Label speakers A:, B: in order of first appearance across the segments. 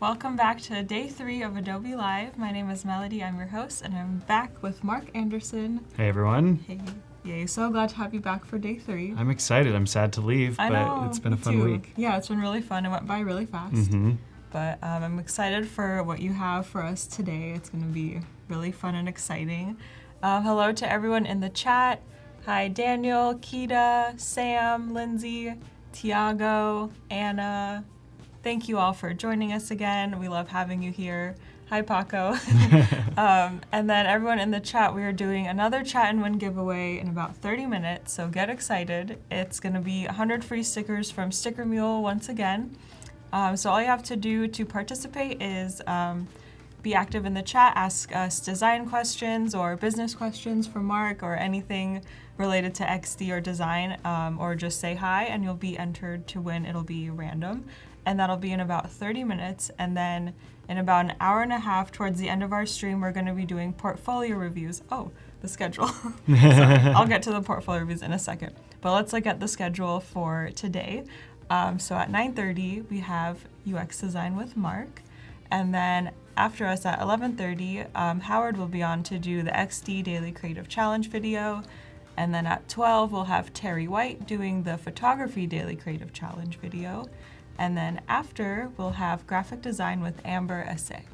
A: Welcome back to day 3 of Adobe Live. My name is Melody, I'm your host, and I'm back with Marc Anderson.
B: Hey everyone.
A: Hey. Yay, so glad to have you back for day 3.
B: I'm excited. I'm sad to leave, but it's been a fun week.
A: Yeah, it's been really fun. It went by really fast. But I'm excited for what you have for us today. It's going to be really fun and exciting. Hello to everyone in the chat. Hi, Daniel, Keita, Sam, Lindsay, Tiago, Anna. Thank you all for joining us again. We love having you here. Hi, Paco. And then everyone in the chat, we are doing another Chat and Win giveaway in about 30 minutes, so get excited. It's going to be 100 free stickers from Sticker Mule once again. So all you have to do to participate is be active in the chat, ask us design questions or business questions for Marc or anything related to XD or design, or just say hi and you'll be entered to win. It'll be random. And that'll be in about 30 minutes. And then in about an hour and a half towards the end of our stream, we're going to be doing portfolio reviews. Oh, the schedule. Sorry, I'll get to the portfolio reviews in a second. But let's look at the schedule for today. So at 9:30, we have UX Design with Marc. And then after us at 11:30, Howard will be on to do the XD Daily Creative Challenge video. And then at 12, we'll have Terry White doing the Photography Daily Creative Challenge video. And then after, we'll have graphic design with Amber Essay.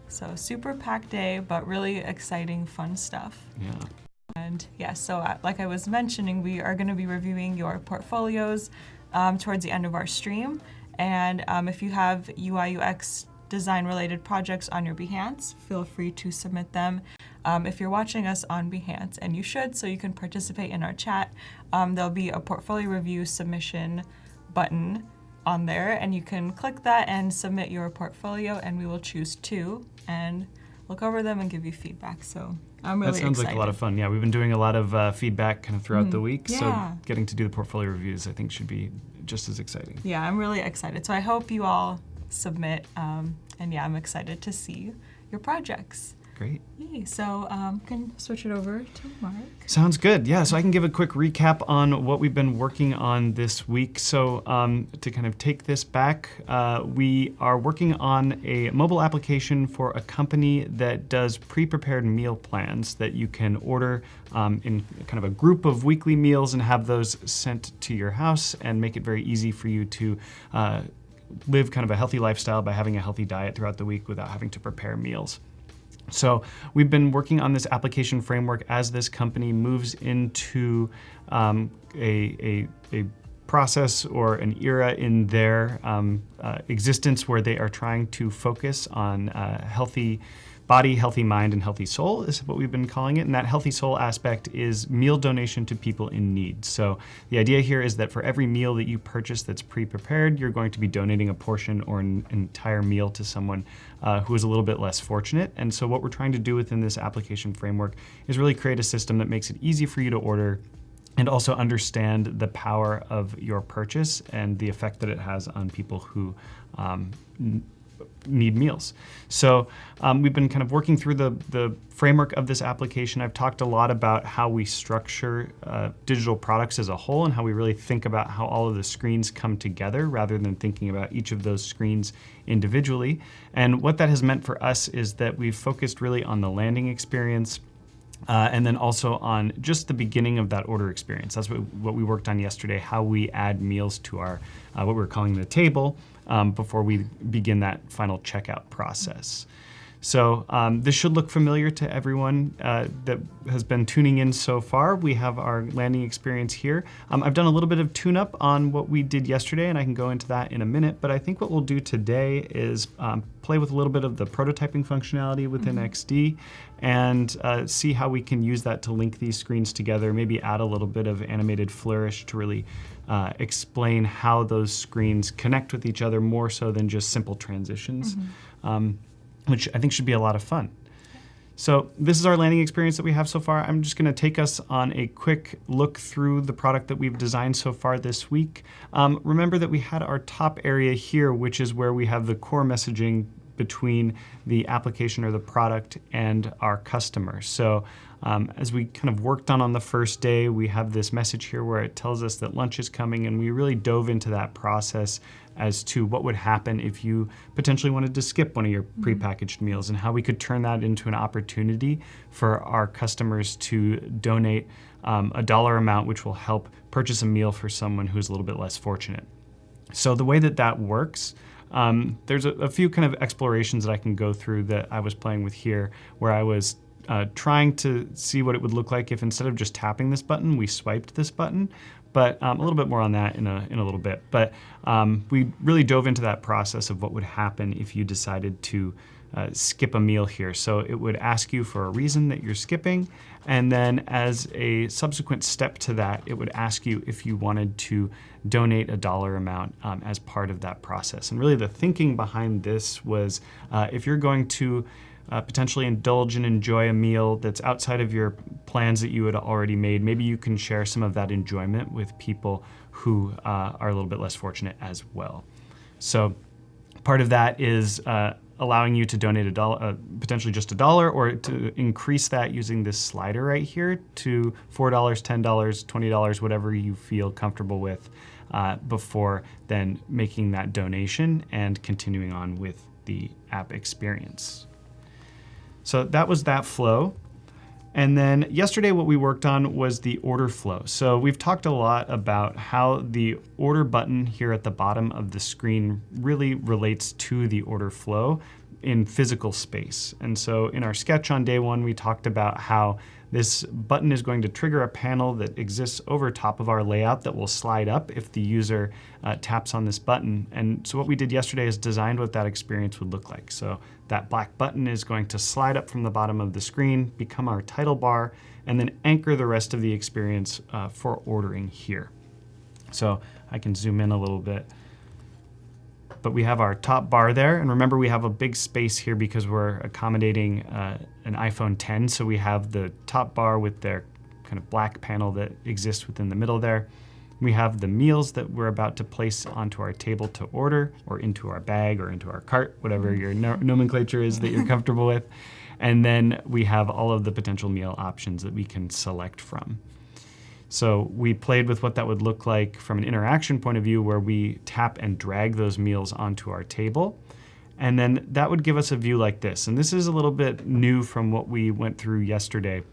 A: So super packed day, but really exciting, fun stuff.
B: Yeah.
A: And yeah, so like I was mentioning, we are going to be reviewing your portfolios towards the end of our stream. And if you have UI UX design related projects on your Behance, feel free to submit them. If you're watching us on Behance, and you should, so you can participate in our chat, there'll be a portfolio review submission button on there, and you can click that and submit your portfolio, and we will choose 2 and look over them and give you feedback. So I'm really excited.
B: That sounds like a lot of fun. Yeah, we've been doing a lot of feedback kind of throughout the week,
A: Yeah.
B: so getting to do the portfolio reviews I think should be just as exciting.
A: Yeah, I'm really excited. So I hope you all submit, and yeah, I'm excited to see your projects.
B: Great.
A: Yay. So can switch it over to Marc.
B: Sounds good. Yeah, so I can give a quick recap on what we've been working on this week. So to kind of take this back, we are working on a mobile application for a company that does pre-prepared meal plans that you can order in kind of a group of weekly meals and have those sent to your house and make it very easy for you to live kind of a healthy lifestyle by having a healthy diet throughout the week without having to prepare meals. So we've been working on this application framework as this company moves into a process or an era in their existence where they are trying to focus on healthy body, healthy mind, and healthy soul is what we've been calling it. And that healthy soul aspect is meal donation to people in need. So the idea here is that for every meal that you purchase that's pre-prepared, you're going to be donating a portion or an entire meal to someone who is a little bit less fortunate. And so what we're trying to do within this application framework is really create a system that makes it easy for you to order and also understand the power of your purchase and the effect that it has on people who need meals. So we've been kind of working through the framework of this application. I've talked a lot about how we structure digital products as a whole and how we really think about how all of the screens come together rather than thinking about each of those screens individually. And what that has meant for us is that we've focused really on the landing experience and then also on just the beginning of that order experience. That's what we worked on yesterday, how we add meals to our, what we're calling the table, before we begin that final checkout process. So this should look familiar to everyone that has been tuning in so far. We have our landing experience here. I've done a little bit of tune-up on what we did yesterday, and I can go into that in a minute, but I think what we'll do today is play with a little bit of the prototyping functionality within XD and see how we can use that to link these screens together, maybe add a little bit of animated flourish to really explain how those screens connect with each other more so than just simple transitions. Which I think should be a lot of fun. So this is our landing experience that we have so far. I'm just gonna take us on a quick look through the product that we've designed so far this week. Remember that we had our top area here, which is where we have the core messaging between the application or the product and our customer. So as we kind of worked on the first day, we have this message here where it tells us that lunch is coming, and we really dove into that process as to what would happen if you potentially wanted to skip one of your prepackaged meals, and how we could turn that into an opportunity for our customers to donate a dollar amount, which will help purchase a meal for someone who's a little bit less fortunate. So the way that that works, there's a few kind of explorations that I can go through that I was playing with here, where I was trying to see what it would look like if instead of just tapping this button, we swiped this button. But a little bit more on that in a little bit. But we really dove into that process of what would happen if you decided to skip a meal here. So it would ask you for a reason that you're skipping, and then as a subsequent step to that, it would ask you if you wanted to donate a dollar amount as part of that process. And really the thinking behind this was if you're going to potentially indulge and enjoy a meal that's outside of your plans that you had already made, maybe you can share some of that enjoyment with people who are a little bit less fortunate as well. So part of that is allowing you to donate a dollar, potentially just a dollar, or to increase that using this slider right here to $4, $10, $20, whatever you feel comfortable with, before then making that donation and continuing on with the app experience. So that was that flow. And then yesterday what we worked on was the order flow. So we've talked a lot about how the order button here at the bottom of the screen really relates to the order flow in physical space. And so in our sketch on day one, we talked about how this button is going to trigger a panel that exists over top of our layout that will slide up if the user taps on this button. And so what we did yesterday is designed what that experience would look like. So that black button is going to slide up from the bottom of the screen, become our title bar, and then anchor the rest of the experience for ordering here. So I can zoom in a little bit. But we have our top bar there, and remember we have a big space here because we're accommodating an iPhone 10, so we have the top bar with their kind of black panel that exists within the middle there. We have the meals that we're about to place onto our table to order, or into our bag, or into our cart, whatever your nomenclature is that you're comfortable with. And then we have all of the potential meal options that we can select from. So we played with what that would look like from an interaction point of view, where we tap and drag those meals onto our table. And then that would give us a view like this. And this is a little bit new from what we went through yesterday.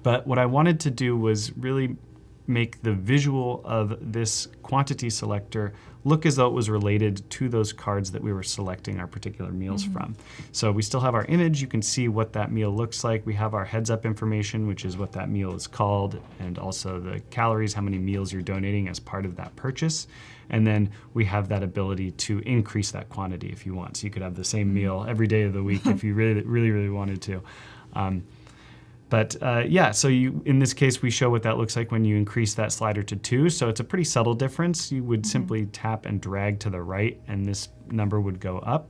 B: But what I wanted to do was really make the visual of this quantity selector look as though it was related to those cards that we were selecting our particular meals from. So we still have our image. You can see what that meal looks like. We have our heads up information, which is what that meal is called, and also the calories, how many meals you're donating as part of that purchase. And then we have that ability to increase that quantity if you want. So you could have the same meal every day of the week if you really wanted to. So in this case, we show what that looks like when you increase that slider to 2. So it's a pretty subtle difference. You would simply tap and drag to the right, and this number would go up.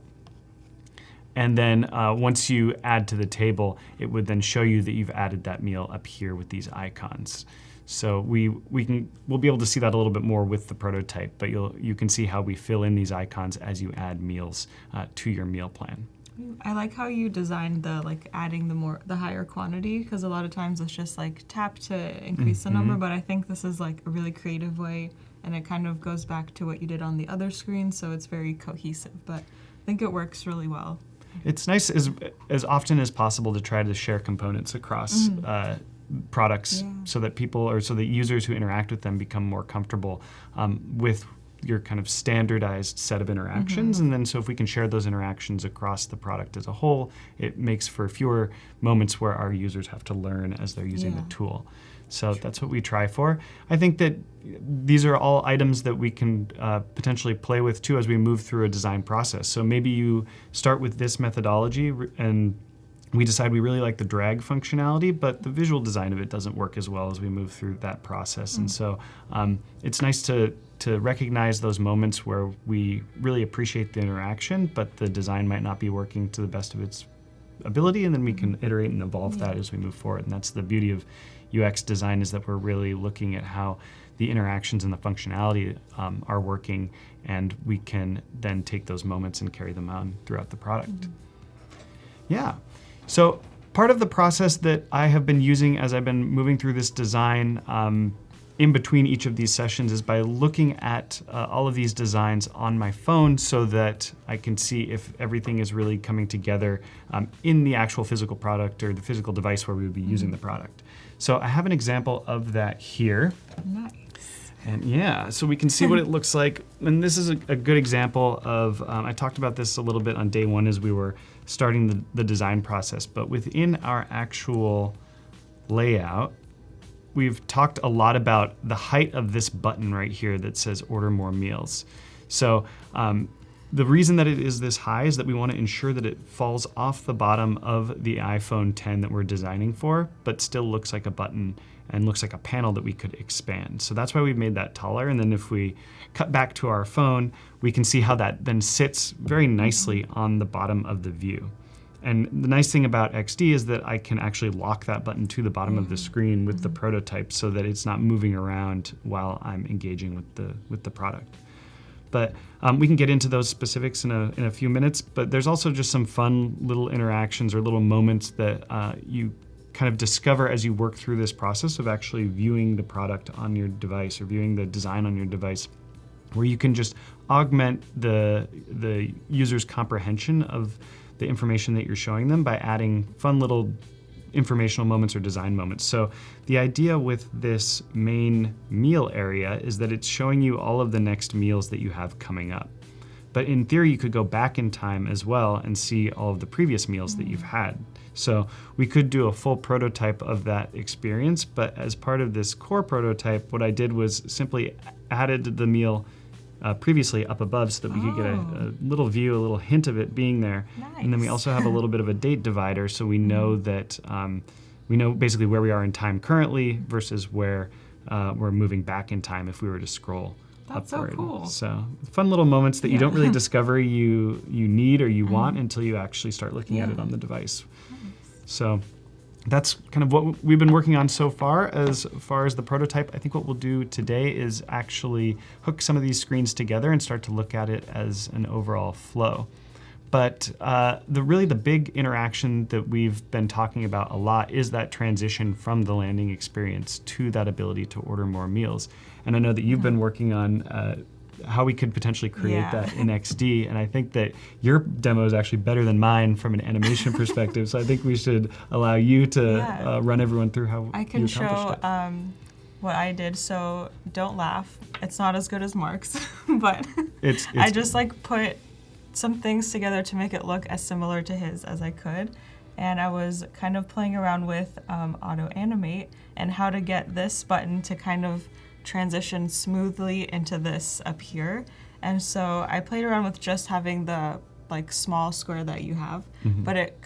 B: And then once you add to the table, it would then show you that you've added that meal up here with these icons. So we'll be able to see that a little bit more with the prototype, but you can see how we fill in these icons as you add meals to your meal plan.
A: I like how you designed adding the higher quantity, because a lot of times it's just tap to increase the number, but I think this is a really creative way, and it kind of goes back to what you did on the other screen, so it's very cohesive, but I think it works really well.
B: It's nice as often as possible to try to share components across products, so that so that users who interact with them become more comfortable with your kind of standardized set of interactions. And then so if we can share those interactions across the product as a whole, it makes for fewer moments where our users have to learn as they're using the tool. So that's what we try for. I think that these are all items that we can potentially play with too as we move through a design process. So maybe you start with this methodology and we decide we really like the drag functionality, but the visual design of it doesn't work as well as we move through that process. And so it's nice to recognize those moments where we really appreciate the interaction, but the design might not be working to the best of its ability, and then we can iterate and evolve that as we move forward. And that's the beauty of UX design, is that we're really looking at how the interactions and the functionality are working, and we can then take those moments and carry them on throughout the product. Yeah. So part of the process that I have been using as I've been moving through this design in between each of these sessions is by looking at all of these designs on my phone so that I can see if everything is really coming together in the actual physical product or the physical device where we would be using the product. So I have an example of that here.
A: Nice.
B: And yeah, so we can see what it looks like. And this is a good example of, I talked about this a little bit on day one as we were starting the design process, but within our actual layout, we've talked a lot about the height of this button right here that says order more meals. So the reason that it is this high is that we want to ensure that it falls off the bottom of the iPhone 10 that we're designing for, but still looks like a button and looks like a panel that we could expand. So that's why we've made that taller. And then if we cut back to our phone, we can see how that then sits very nicely on the bottom of the view. And the nice thing about XD is that I can actually lock that button to the bottom of the screen with the prototype so that it's not moving around while I'm engaging with the product. But we can get into those specifics in a few minutes, but there's also just some fun little interactions or little moments that you kind of discover as you work through this process of actually viewing the product on your device or viewing the design on your device, where you can just augment the user's comprehension of the information that you're showing them by adding fun little informational moments or design moments. So the idea with this main meal area is that it's showing you all of the next meals that you have coming up. But in theory, you could go back in time as well and see all of the previous meals that you've had. So we could do a full prototype of that experience, but as part of this core prototype, what I did was simply added the meal previously up above so that we could get a little view, a little hint of it being there.
A: Nice.
B: And then we also have a little bit of a date divider, so we know that we know basically where we are in time currently versus where we're moving back in time if we were to scroll
A: That's
B: upward.
A: so cool.
B: So fun little moments that you don't really discover you need or you want until you actually start looking at it on the device.
A: Nice.
B: So that's kind of what we've been working on so far as the prototype. I think what we'll do today is actually hook some of these screens together and start to look at it as an overall flow. But the big interaction that we've been talking about a lot is that transition from the landing experience to that ability to order more meals. And I know that you've been working on how we could potentially create that in XD, and I think that your demo is actually better than mine from an animation perspective, so I think we should allow you to run everyone through how
A: I can
B: you
A: show
B: accomplished it.
A: what I did, so don't laugh. It's not as good as Marc's, but
B: It's
A: I just like put some things together to make it look as similar to his as I could. And I was kind of playing around with Auto-Animate and how to get this button to kind of transition smoothly into this up here. And so I played around with just having the like small square that you have, but it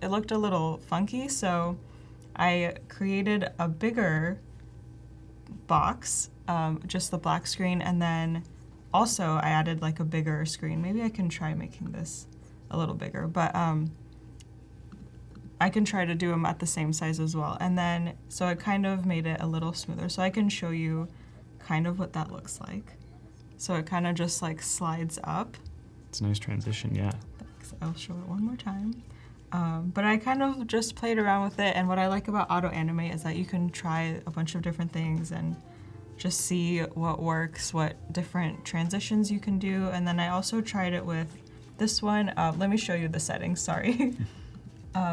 A: looked a little funky. So I created a bigger box, just the black screen, and then also I added like a bigger screen. Maybe I can try making this a little bigger, but I can try to do them at the same size as well. And then, so it kind of made it a little smoother. So I can show you kind of what that looks like. So it kind of just like slides up.
B: It's a nice transition, yeah.
A: Thanks. I'll show it one more time. But I kind of just played around with it, and what I like about Auto-Animate is that you can try a bunch of different things and just see what works, what different transitions you can do. And then I also tried it with this one. Let me show you the settings, sorry.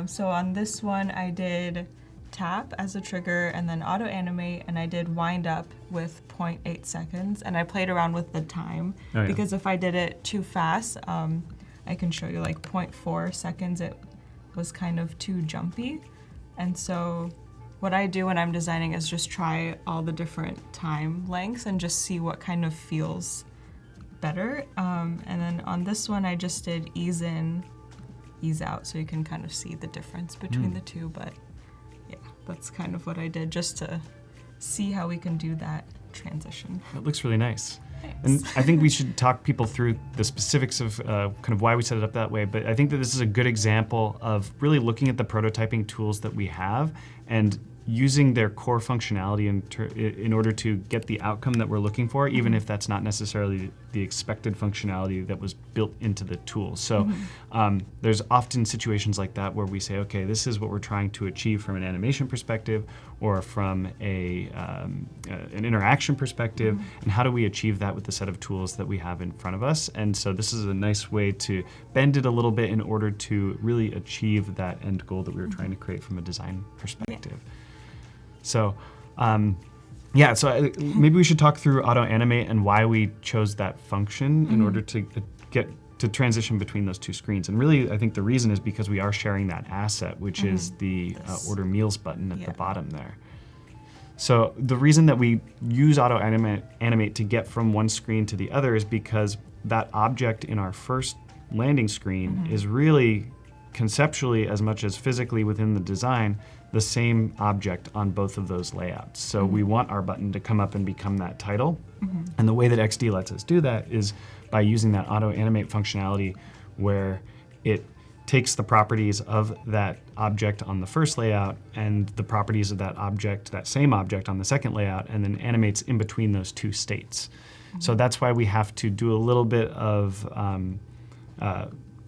A: So on this one, I did tap as a trigger and then Auto-Animate, and I did wind up with 0.8 seconds. And I played around with the time because if I did it too fast, I can show you like 0.4 seconds. It was kind of too jumpy. And so what I do when I'm designing is just try all the different time lengths and just see what kind of feels better. And then on this one, I just did ease in, ease out, so you can kind of see the difference between the two. But yeah, that's kind of what I did just to see how we can do that transition.
B: It looks really nice. And I think we should talk people through the specifics of kind of why we set it up that way. But I think that this is a good example of really looking at the prototyping tools that we have and using their core functionality in order to get the outcome that we're looking for, even if that's not necessarily the expected functionality that was built into the tool. So there's often situations like that where we say, okay, this is what we're trying to achieve from an animation perspective or from an interaction perspective, and how do we achieve that with the set of tools that we have in front of us? And so this is a nice way to bend it a little bit in order to really achieve that end goal that we were trying to create from a design perspective. So, maybe we should talk through Auto-Animate and why we chose that function in order to get to transition between those two screens. And really, I think the reason is because we are sharing that asset, which is the Order Meals button at the bottom there. So the reason that we use Auto-Animate to get from one screen to the other is because that object in our first landing screen is really conceptually as much as physically within the design the same object on both of those layouts. So we want our button to come up and become that title. And the way that XD lets us do that is by using that Auto-Animate functionality where it takes the properties of that object on the first layout and the properties of that object, that same object on the second layout, and then animates in between those two states. So that's why we have to do a little bit of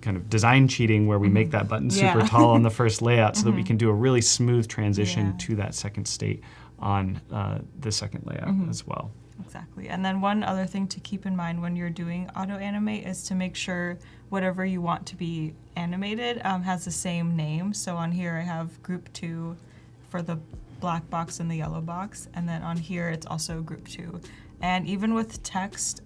B: kind of design cheating where we make that button super tall on the first layout so that we can do a really smooth transition to that second state on the second layout as well.
A: Exactly. And then one other thing to keep in mind when you're doing Auto-Animate is to make sure whatever you want to be animated has the same name. So on here I have group 2 for the black box and the yellow box, and then on here it's also group 2. And even with text,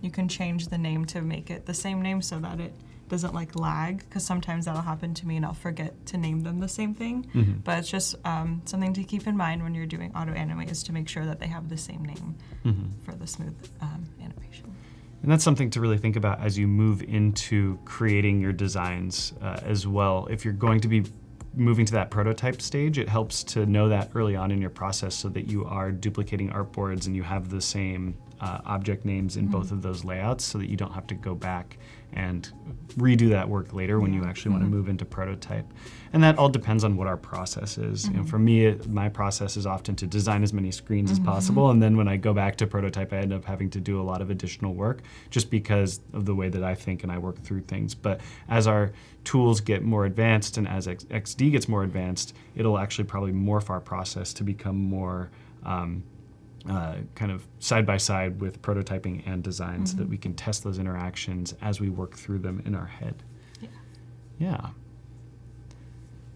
A: you can change the name to make it the same name so that it doesn't like lag, because sometimes that'll happen to me and I'll forget to name them the same thing. But it's just something to keep in mind when you're doing Auto-Animate is to make sure that they have the same name for the smooth animation.
B: And that's something to really think about as you move into creating your designs as well. If you're going to be moving to that prototype stage, it helps to know that early on in your process so that you are duplicating artboards and you have the same object names in both of those layouts so that you don't have to go back and redo that work later when you actually want to move into prototype. And that all depends on what our process is. You know, for me, my process is often to design as many screens as possible, and then when I go back to prototype, I end up having to do a lot of additional work just because of the way that I think and I work through things. But as our tools get more advanced and as XD gets more advanced, it'll actually probably morph our process to become more kind of side by side with prototyping and design so that we can test those interactions as we work through them in our head. Yeah.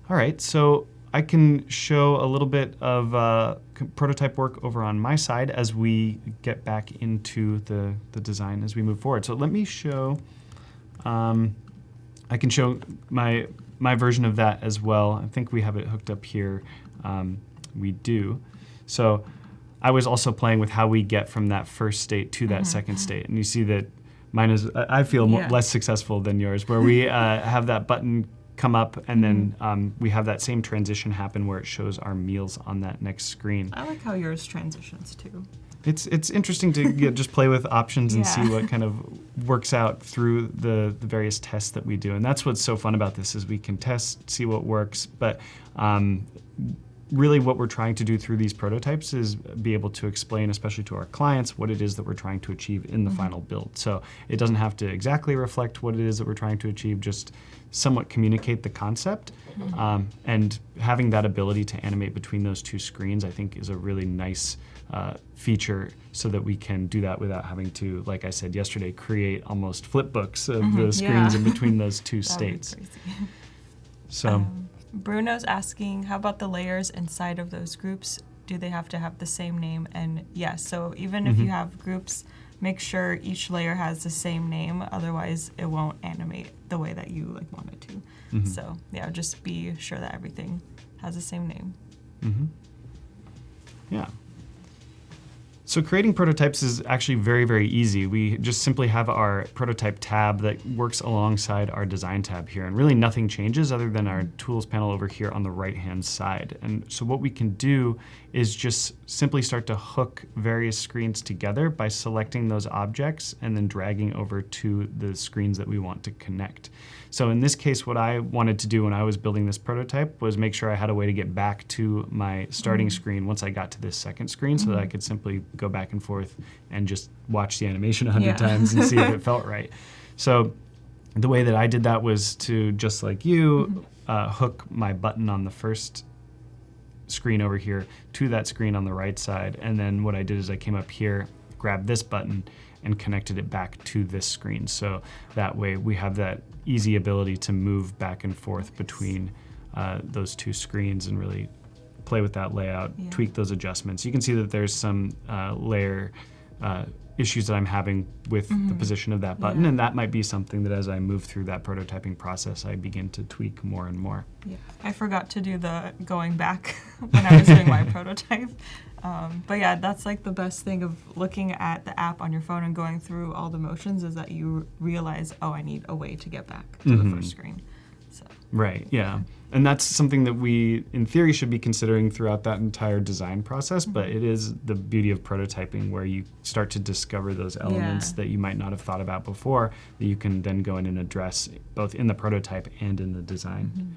B: All right, so I can show a little bit of prototype work over on my side as we get back into the design as we move forward. So let me show, I can show my version of that as well. I think we have it hooked up here. We do. So I was also playing with how we get from that first state to that second state. And you see that mine is, I feel less successful than yours, where we have that button come up and then we have that same transition happen where it shows our meals on that next screen.
A: I like how yours transitions too.
B: It's interesting to just play with options and see what kind of works out through the various tests that we do. And that's what's so fun about this is we can test, see what works, but really what we're trying to do through these prototypes is be able to explain, especially to our clients, what it is that we're trying to achieve in the final build. So it doesn't have to exactly reflect what it is that we're trying to achieve, just somewhat communicate the concept. And having that ability to animate between those two screens, I think, is a really nice feature so that we can do that without having to, like I said yesterday, create almost flip books of the screens in between those two states. So.
A: Bruno's asking, how about the layers inside of those groups? Do they have to have the same name? And yes, so even if you have groups, make sure each layer has the same name, otherwise it won't animate the way that you want it to. So yeah, just be sure that everything has the same name.
B: Yeah. So creating prototypes is actually very, very easy. We just simply have our prototype tab that works alongside our design tab here. And really nothing changes other than our tools panel over here on the right-hand side. And so what we can do is just simply start to hook various screens together by selecting those objects and then dragging over to the screens that we want to connect. So in this case, what I wanted to do when I was building this prototype was make sure I had a way to get back to my starting screen once I got to this second screen so that I could simply go back and forth and just watch the animation 100 times and see if it felt right. So the way that I did that was to, just like you, hook my button on the first screen over here to that screen on the right side. And then what I did is I came up here, grabbed this button, and connected it back to this screen. So that way we have that easy ability to move back and forth between those two screens and really play with that layout, tweak those adjustments. You can see that there's some layer issues that I'm having with the position of that button, and that might be something that as I move through that prototyping process, I begin to tweak more and more.
A: Yeah, I forgot to do the going back when I was doing my prototype. But yeah, that's like the best thing of looking at the app on your phone and going through all the motions is that you realize, oh, I need a way to get back to the first screen. So.
B: Right, yeah. And that's something that we, in theory, should be considering throughout that entire design process, but it is the beauty of prototyping where you start to discover those elements that you might not have thought about before that you can then go in and address both in the prototype and in the design.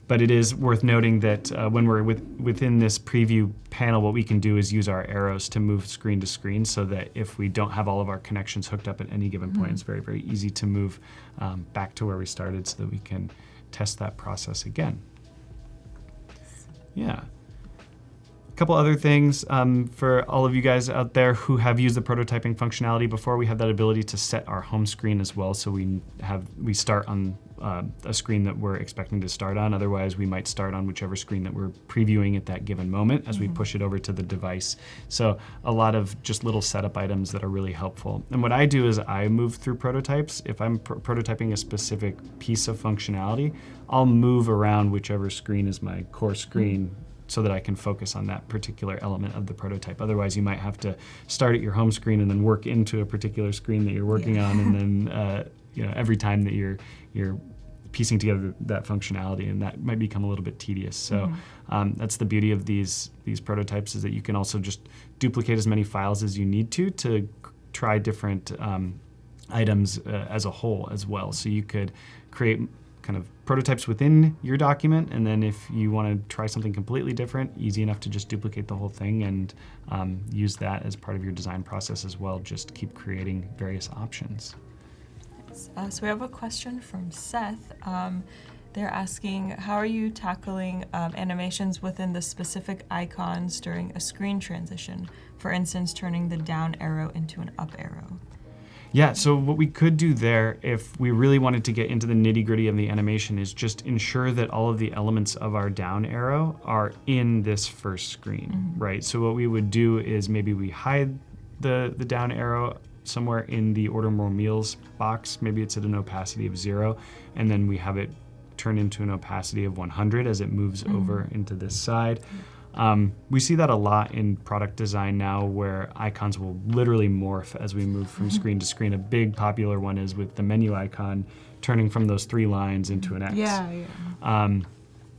B: But it is worth noting that when we're within this preview panel, what we can do is use our arrows to move screen to screen so that if we don't have all of our connections hooked up at any given point, it's very, very easy to move back to where we started so that we can test that process again. Yeah. A couple other things for all of you guys out there who have used the prototyping functionality before. We have that ability to set our home screen as well, so we start on a screen that we're expecting to start on. Otherwise, we might start on whichever screen that we're previewing at that given moment as we push it over to the device. So a lot of just little setup items that are really helpful. And what I do is I move through prototypes. If I'm prototyping a specific piece of functionality, I'll move around whichever screen is my core screen so that I can focus on that particular element of the prototype. Otherwise, you might have to start at your home screen and then work into a particular screen that you're working on, and then every time that you're piecing together that functionality, and that might become a little bit tedious. So that's the beauty of these prototypes, is that you can also just duplicate as many files as you need to try different items as a whole as well. So you could create kind of prototypes within your document, and then if you want to try something completely different, easy enough to just duplicate the whole thing and use that as part of your design process as well. Just keep creating various options.
A: So we have a question from Seth. They're asking, how are you tackling animations within the specific icons during a screen transition? For instance, turning the down arrow into an up arrow.
B: Yeah, so what we could do there, if we really wanted to get into the nitty-gritty of the animation, is just ensure that all of the elements of our down arrow are in this first screen, right? So what we would do is maybe we hide the down arrow somewhere in the Order More Meals box. Maybe it's at an opacity of 0, and then we have it turn into an opacity of 100 as it moves over into this side. We see that a lot in product design now, where icons will literally morph as we move from screen to screen. A big popular one is with the menu icon turning from those 3 lines into an X.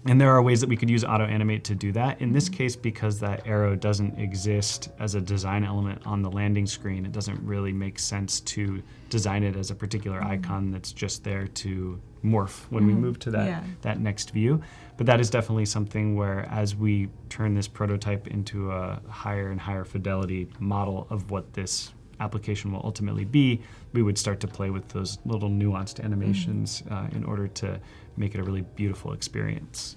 B: And there are ways that we could use Auto-Animate to do that. In this case, because that arrow doesn't exist as a design element on the landing screen, it doesn't really make sense to design it as a particular icon that's just there to morph when we move to that next view. But that is definitely something where, as we turn this prototype into a higher and higher fidelity model of what this application will ultimately be, we would start to play with those little nuanced animations in order to make it a really beautiful experience.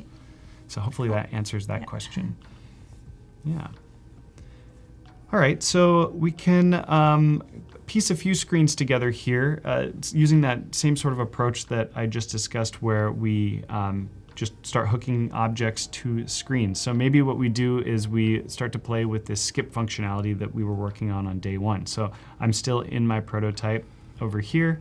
B: So hopefully that answers that question. Yeah. All right, so we can piece a few screens together here using that same sort of approach that I just discussed, where we just start hooking objects to screens. So maybe what we do is we start to play with this skip functionality that we were working on day 1. So I'm still in my prototype over here.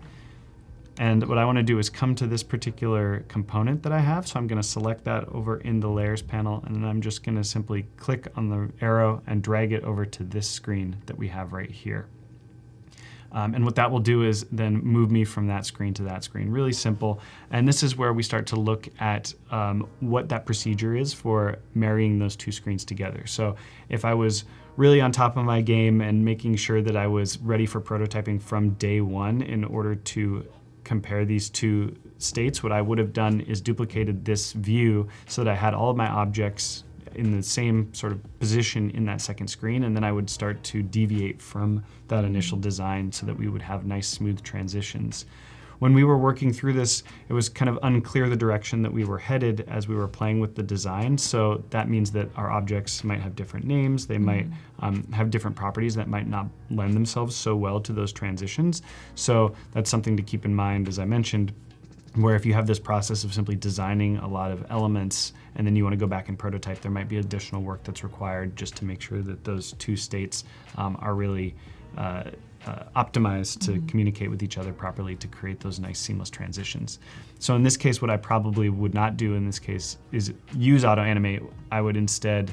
B: And what I want to do is come to this particular component that I have. So I'm going to select that over in the layers panel, and then I'm just going to simply click on the arrow and drag it over to this screen that we have right here. And what that will do is then move me from that screen to that screen. Really simple. And this is where we start to look at what that procedure is for marrying those two screens together. So if I was really on top of my game and making sure that I was ready for prototyping from day one in order to compare these two states, what I would have done is duplicated this view so that I had all of my objects in the same sort of position in that second screen, and then I would start to deviate from that initial design so that we would have nice smooth transitions. When we were working through this, it was kind of unclear the direction that we were headed as we were playing with the design. So that means that our objects might have different names. They might have different properties that might not lend themselves so well to those transitions. So that's something to keep in mind, as I mentioned, where if you have this process of simply designing a lot of elements and then you want to go back and prototype, there might be additional work that's required just to make sure that those two states are really optimized to communicate with each other properly to create those nice seamless transitions. So in this case, what I probably would not do in this case is use Auto-Animate. I would instead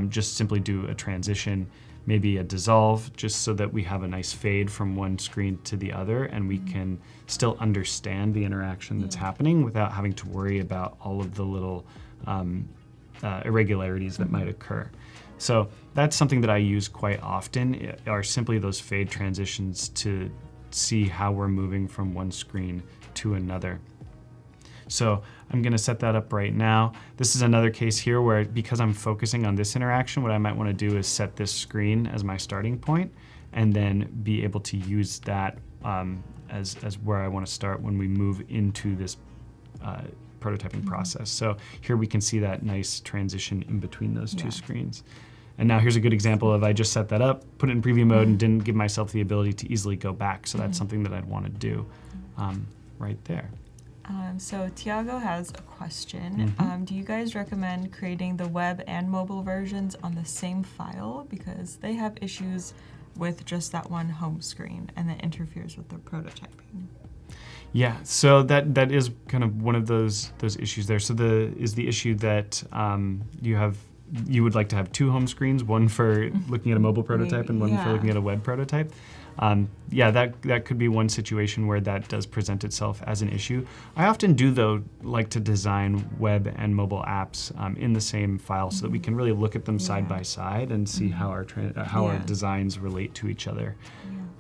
B: just simply do a transition, maybe a dissolve, just so that we have a nice fade from one screen to the other and we can still understand the interaction that's happening without having to worry about all of the little irregularities that might occur. So that's something that I use quite often, are simply those fade transitions to see how we're moving from one screen to another. So I'm going to set that up right now. This is another case here where, because I'm focusing on this interaction, what I might want to do is set this screen as my starting point and then be able to use that as where I want to start when we move into this prototyping process. So here we can see that nice transition in between those two screens. And now here's a good example of I just set that up, put it in preview mode, and didn't give myself the ability to easily go back. So that's something that I'd want to do right there.
A: So Tiago has a question. Do you guys recommend creating the web and mobile versions on the same file? Because they have issues with just that one home screen and that interferes with their prototyping.
B: Yeah, so that is kind of one of those issues there. So the issue that you would like to have two home screens, one for looking at a mobile prototype and one for looking at a web prototype. Yeah, that could be one situation where that does present itself as an issue. I often do, though, like to design web and mobile apps in the same file so that we can really look at them side by side and see how our designs relate to each other.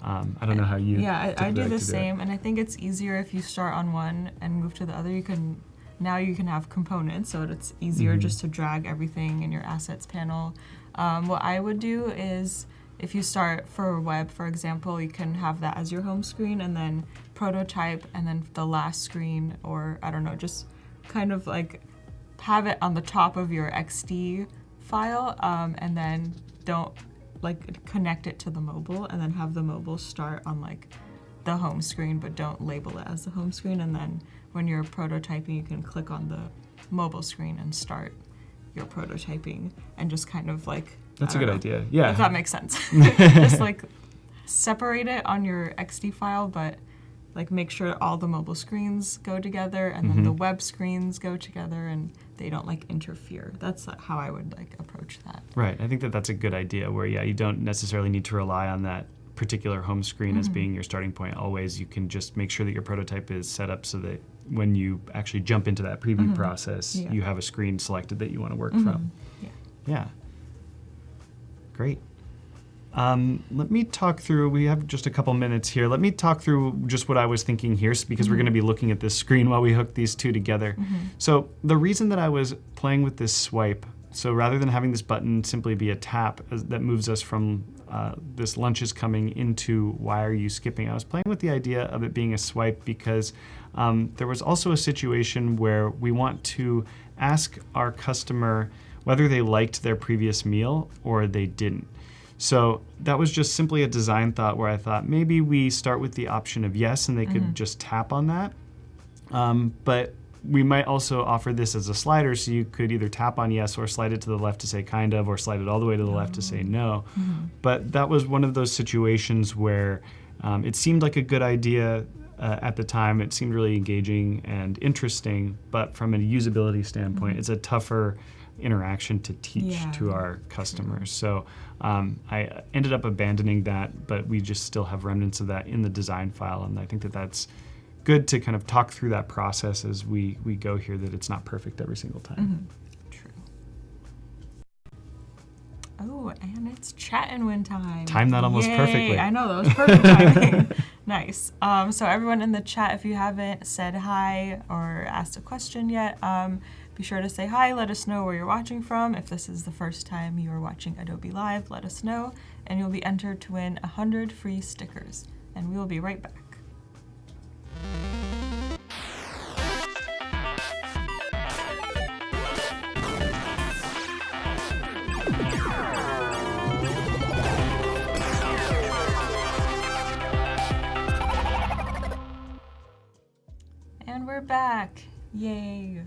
B: I don't know how you.
A: Yeah, I do the same, and I think it's easier if you start on one and move to the other. Now you can have components, so it's easier just to drag everything in your assets panel. What I would do is, if you start for web, for example, you can have that as your home screen and then prototype and then the last screen, or I don't know, just kind of like have it on the top of your XD file and then don't like connect it to the mobile and then have the mobile start on like the home screen, but don't label it as the home screen. And then when you're prototyping, you can click on the mobile screen and start your prototyping and just kind of like,
B: that's a good idea. Yeah.
A: If that makes sense. Just like separate it on your XD file, but like make sure all the mobile screens go together and then the web screens go together and they don't like interfere. That's how I would like approach that.
B: Right. I think that's a good idea where, you don't necessarily need to rely on that particular home screen as being your starting point always. You can just make sure that your prototype is set up so that when you actually jump into that preview process, you have a screen selected that you want to work from. Yeah. Great. Let me talk through, we have just a couple minutes here. Let me talk through just what I was thinking here, because we're going to be looking at this screen while we hook these two together. So the reason that I was playing with this swipe, so rather than having this button simply be a tap that moves us from this lunch is coming into why are you skipping, I was playing with the idea of it being a swipe because there was also a situation where we want to ask our customer whether they liked their previous meal or they didn't. So that was just simply a design thought where I thought maybe we start with the option of yes and they could just tap on that. But we might also offer this as a slider, so you could either tap on yes or slide it to the left to say kind of, or slide it all the way to the left to say no. But that was one of those situations where it seemed like a good idea at the time. It seemed really engaging and interesting, but from a usability standpoint, it's a tougher interaction to teach to our customers. So I ended up abandoning that, but we just still have remnants of that in the design file, and I think that that's good to kind of talk through that process as we go here, that it's not perfect every single time.
A: True. Oh, and it's chat and win time.
B: Time that almost perfectly.
A: I know, that was perfect timing. Nice. So everyone in the chat, if you haven't said hi or asked a question yet, be sure to say hi. Let us know where you're watching from. If this is the first time you are watching Adobe Live, let us know, and you'll be entered to win 100 free stickers. And we will be right back. And we're back. Yay.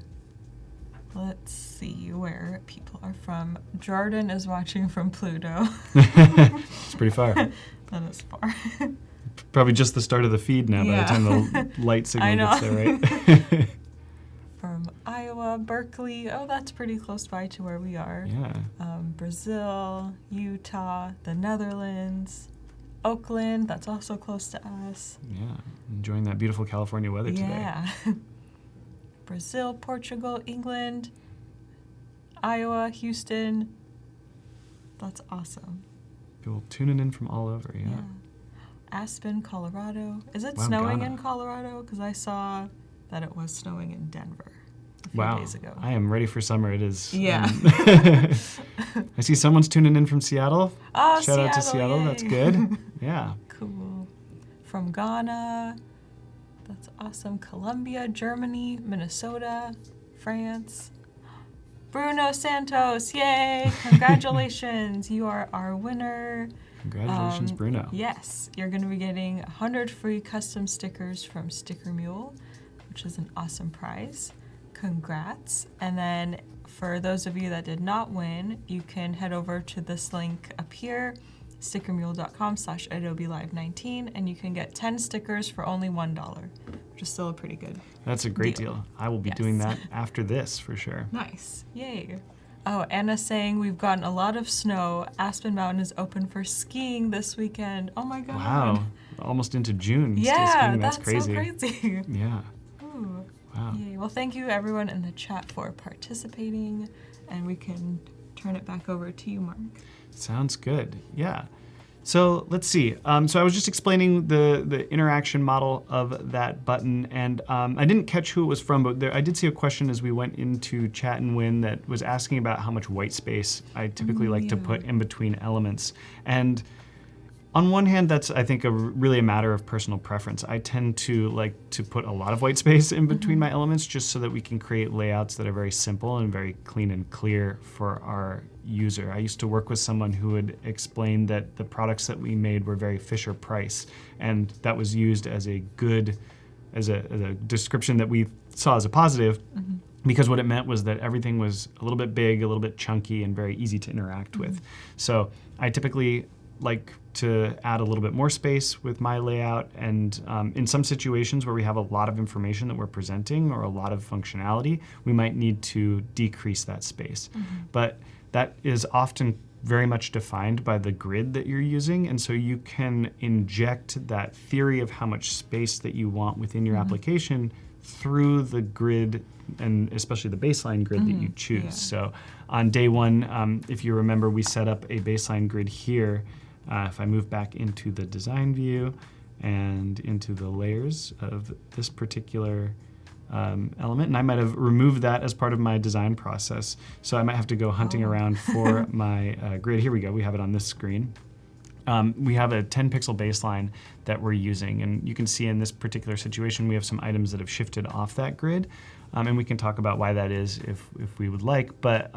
A: Let's see where people are from. Jordan is watching from Pluto.
B: It's pretty far.
A: That is far.
B: Probably just the start of the feed now by the time the light signal gets there, right?
A: From Iowa, Berkeley. Oh, that's pretty close by to where we are.
B: Yeah.
A: Brazil, Utah, the Netherlands, Oakland. That's also close to us.
B: Yeah. Enjoying that beautiful California weather today.
A: Yeah. Brazil, Portugal, England, Iowa, Houston. That's awesome.
B: People tuning in from all over, yeah.
A: Aspen, Colorado. Is it
B: Wow,
A: snowing
B: Ghana.
A: in Colorado? Because I saw that it was snowing in Denver a few
B: Wow.
A: days ago.
B: I am ready for summer. It is.
A: Yeah.
B: I see someone's tuning in from Seattle.
A: Oh,
B: Shout out to Seattle.
A: yay.
B: That's good. Yeah.
A: Cool. From Ghana. That's awesome. Colombia, Germany, Minnesota, France. Bruno Santos, yay! Congratulations, you are our winner.
B: Congratulations, Bruno.
A: Yes, you're going to be getting 100 free custom stickers from Sticker Mule, which is an awesome prize. Congrats. And then for those of you that did not win, you can head over to this link up here, stickermule.com/Adobe Live 19, and you can get 10 stickers for only $1, which is still a pretty good
B: That's a great deal. I will be doing that after this for sure.
A: Nice. Yay. Oh, Anna's saying we've gotten a lot of snow. Aspen Mountain is open for skiing this weekend. Oh my god.
B: Wow. Almost into June.
A: Yeah,
B: Still skiing. That's
A: so
B: crazy.
A: crazy.
B: Yeah.
A: Ooh.
B: Wow.
A: Yay. Well, thank you everyone in the chat for participating, and we can turn it back over to you, Mark.
B: Sounds good. Yeah. So let's see. So I was just explaining the interaction model of that button, and I didn't catch who it was from, but I did see a question as we went into Chat and Win that was asking about how much white space I typically like to put in between elements. And on one hand, that's, I think, really a matter of personal preference. I tend to like to put a lot of white space in between my elements just so that we can create layouts that are very simple and very clean and clear for our user. I used to work with someone who would explain that the products that we made were very Fisher Price, and that was used as a good, as a description that we saw as a positive, because what it meant was that everything was a little bit big, a little bit chunky, and very easy to interact with. So I typically like to add a little bit more space with my layout, and in some situations where we have a lot of information that we're presenting or a lot of functionality, we might need to decrease that space. But that is often very much defined by the grid that you're using, and so you can inject that theory of how much space that you want within your application through the grid, and especially the baseline grid that you choose. So on day one, if you remember, we set up a baseline grid here. If I move back into the design view and into the layers of this particular element, and I might have removed that as part of my design process. So I might have to go hunting around for my grid. Here we go, we have it on this screen. We have a 10 pixel baseline that we're using, and you can see in this particular situation we have some items that have shifted off that grid, and we can talk about why that is if we would like. But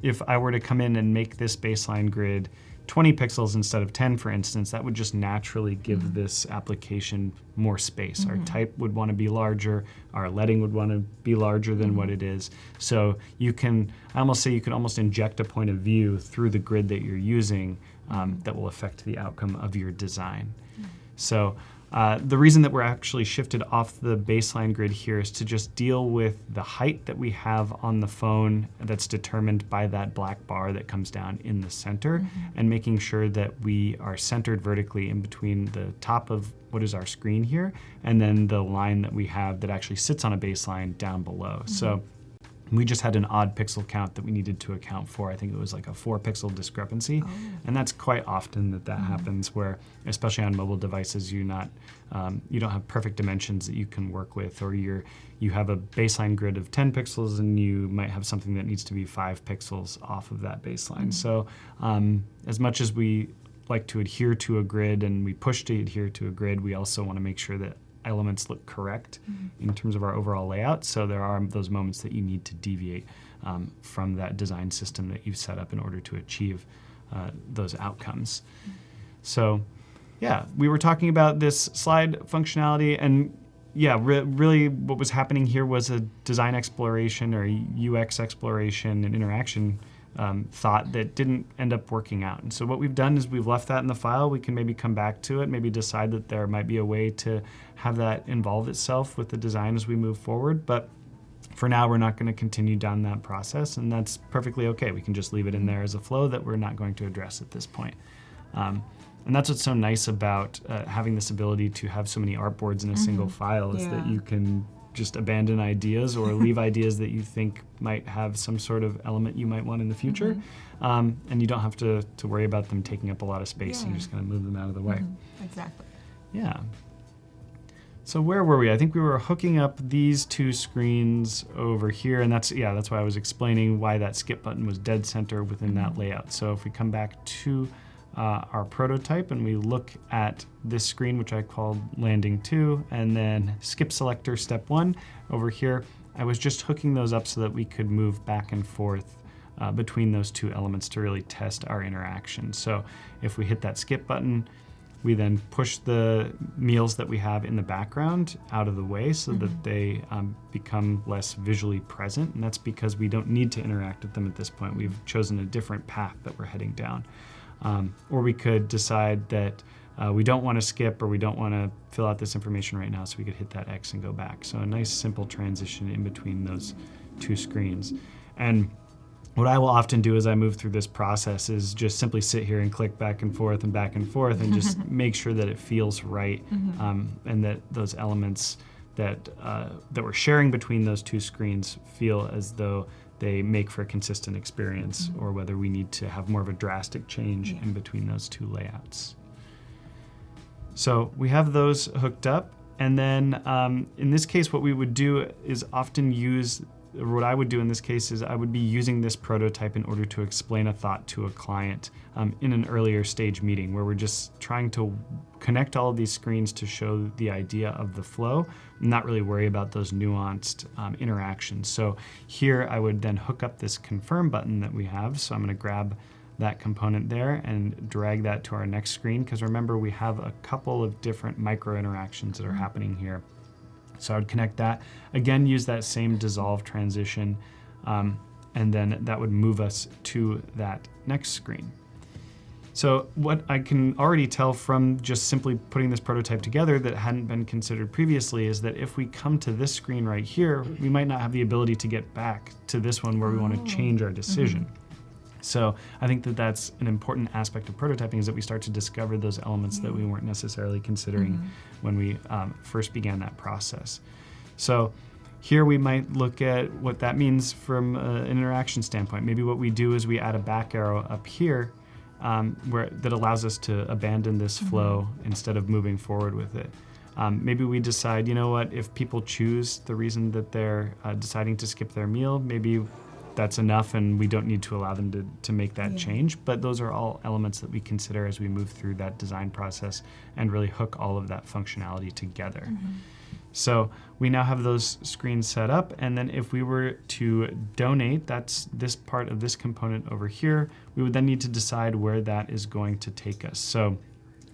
B: if I were to come in and make this baseline grid 20 pixels instead of 10, for instance, that would just naturally give this application more space. Our type would want to be larger, our leading would want to be larger than what it is. So you can, I almost say you can almost inject a point of view through the grid that you're using that will affect the outcome of your design. So The reason that we're actually shifted off the baseline grid here is to just deal with the height that we have on the phone that's determined by that black bar that comes down in the center, and making sure that we are centered vertically in between the top of what is our screen here and then the line that we have that actually sits on a baseline down below. So we just had an odd pixel count that we needed to account for. I think it was like a 4-pixel discrepancy. And that's quite often that happens, where, especially on mobile devices, you don't have perfect dimensions that you can work with, or you have a baseline grid of 10 pixels and you might have something that needs to be 5 pixels off of that baseline. So as much as we like to adhere to a grid and we push to adhere to a grid, we also want to make sure that elements look correct in terms of our overall layout. So there are those moments that you need to deviate from that design system that you've set up in order to achieve those outcomes. So yeah, we were talking about this slide functionality, and yeah, really what was happening here was a design exploration or UX exploration and interaction thought that didn't end up working out. And so what we've done is we've left that in the file. We can maybe come back to it, maybe decide that there might be a way to have that involve itself with the design as we move forward. But for now, we're not going to continue down that process, and that's perfectly okay. We can just leave it in there as a flow that we're not going to address at this point. And that's what's so nice about having this ability to have so many artboards in a single file, is that you can just abandon ideas or leave ideas that you think might have some sort of element you might want in the future. And you don't have to worry about them taking up a lot of space. You just kind of move them out of the way.
A: Exactly.
B: Yeah. So where were we? I think we were hooking up these two screens over here, and that's why I was explaining why that skip button was dead center within that layout. So if we come back to our prototype and we look at this screen, which I called landing 2, and then skip selector step 1 over here, I was just hooking those up so that we could move back and forth between those two elements to really test our interaction. So if we hit that skip button, we then push the meals that we have in the background out of the way so that they become less visually present. And that's because we don't need to interact with them at this point. We've chosen a different path that we're heading down. Or we could decide that we don't want to skip, or we don't want to fill out this information right now, so we could hit that X and go back. So a nice simple transition in between those two screens. And what I will often do as I move through this process is just simply sit here and click back and forth and just make sure that it feels right, and that those elements that we're sharing between those two screens feel as though they make for a consistent experience, or whether we need to have more of a drastic change in between those two layouts. So we have those hooked up, and then in this case what we would do is often use, or what I would do in this case is I would be using this prototype in order to explain a thought to a client in an earlier stage meeting, where we're just trying to connect all of these screens to show the idea of the flow, and not really worry about those nuanced interactions. So here I would then hook up this confirm button that we have. So I'm going to grab that component there and drag that to our next screen, because remember, we have a couple of different micro interactions that are happening here. So I would connect that. Again, use that same dissolve transition, and then that would move us to that next screen. So what I can already tell from just simply putting this prototype together that hadn't been considered previously is that if we come to this screen right here, we might not have the ability to get back to this one where we want to change our decision. So I think that that's an important aspect of prototyping, is that we start to discover those elements that we weren't necessarily considering when we first began that process. So here we might look at what that means from an interaction standpoint. Maybe what we do is we add a back arrow up here that allows us to abandon this flow instead of moving forward with it. Maybe we decide, you know what, if people choose the reason that they're deciding to skip their meal, maybe that's enough and we don't need to allow them to make that change. But those are all elements that we consider as we move through that design process and really hook all of that functionality together. So we now have those screens set up, and then if we were to donate, that's this part of this component over here, we would then need to decide where that is going to take us. So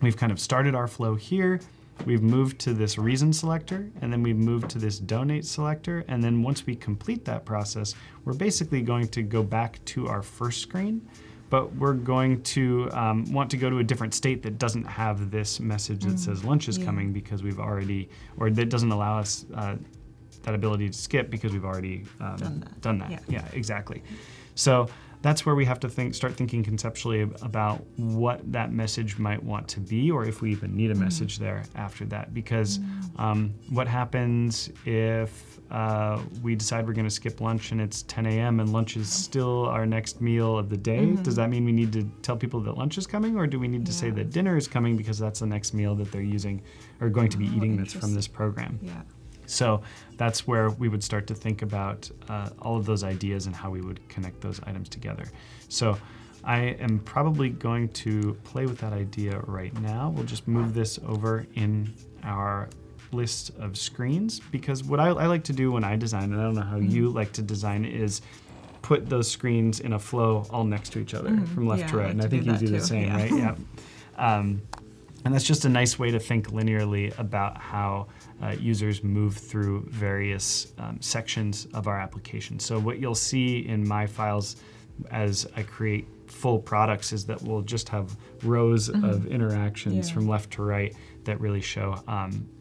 B: we've kind of started our flow here, we've moved to this reason selector, and then we've moved to this donate selector, and then once we complete that process, we're basically going to go back to our first screen, but we're going to want to go to a different state that doesn't have this message that says lunch is coming, because we've already, or that doesn't allow us that ability to skip because we've already done that. Yeah, exactly. So that's where we have to start thinking conceptually about what that message might want to be, or if we even need a message there after that. Because what happens if we decide we're going to skip lunch and it's 10 a.m. and lunch is still our next meal of the day? Does that mean we need to tell people that lunch is coming, or do we need to say that dinner is coming because that's the next meal that they're using or going to be eating that's from this program?
A: Yeah.
B: So that's where we would start to think about all of those ideas and how we would connect those items together. So I am probably going to play with that idea right now. We'll just move this over in our list of screens, because what I like to do when I design, and I don't know how you like to design, is put those screens in a flow all next to each other from left to right. And I think you do the same, right? Yeah. And that's just a nice way to think linearly about how users move through various sections of our application. So what you'll see in my files as I create full products is that we'll just have rows of interactions from left to right that really show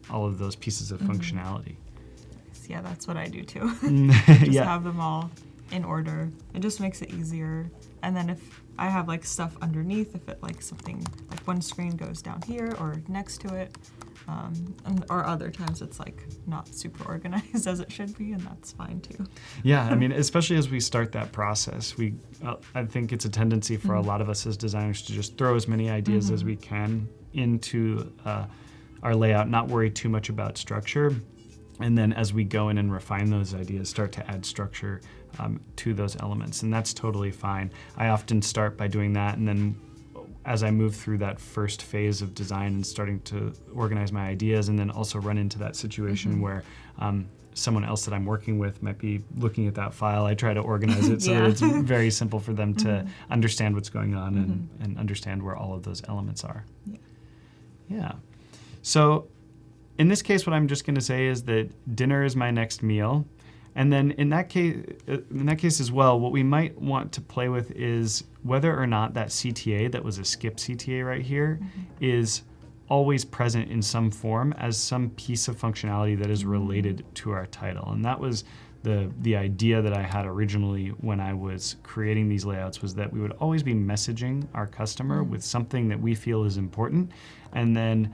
B: all of those pieces of functionality.
A: Yeah, that's what I do too. Just have them all in order. It just makes it easier. And then if I have like stuff underneath, if it like something, like one screen goes down here or next to it, or other times it's like not super organized as it should be, and that's fine too.
B: Yeah, I mean, especially as we start that process, I think it's a tendency for a lot of us as designers to just throw as many ideas as we can into our layout, not worry too much about structure. And then as we go in and refine those ideas, start to add structure to those elements. And that's totally fine. I often start by doing that, and then as I move through that first phase of design and starting to organize my ideas, and then also run into that situation where someone else that I'm working with might be looking at that file, I try to organize it so that it's very simple for them to understand what's going on and understand where all of those elements are. Yeah. So in this case, what I'm just going to say is that dinner is my next meal. And then in that case as well, what we might want to play with is whether or not that CTA that was a skip CTA right here is always present in some form as some piece of functionality that is related to our title. And that was the idea that I had originally when I was creating these layouts, was that we would always be messaging our customer with something that we feel is important, and then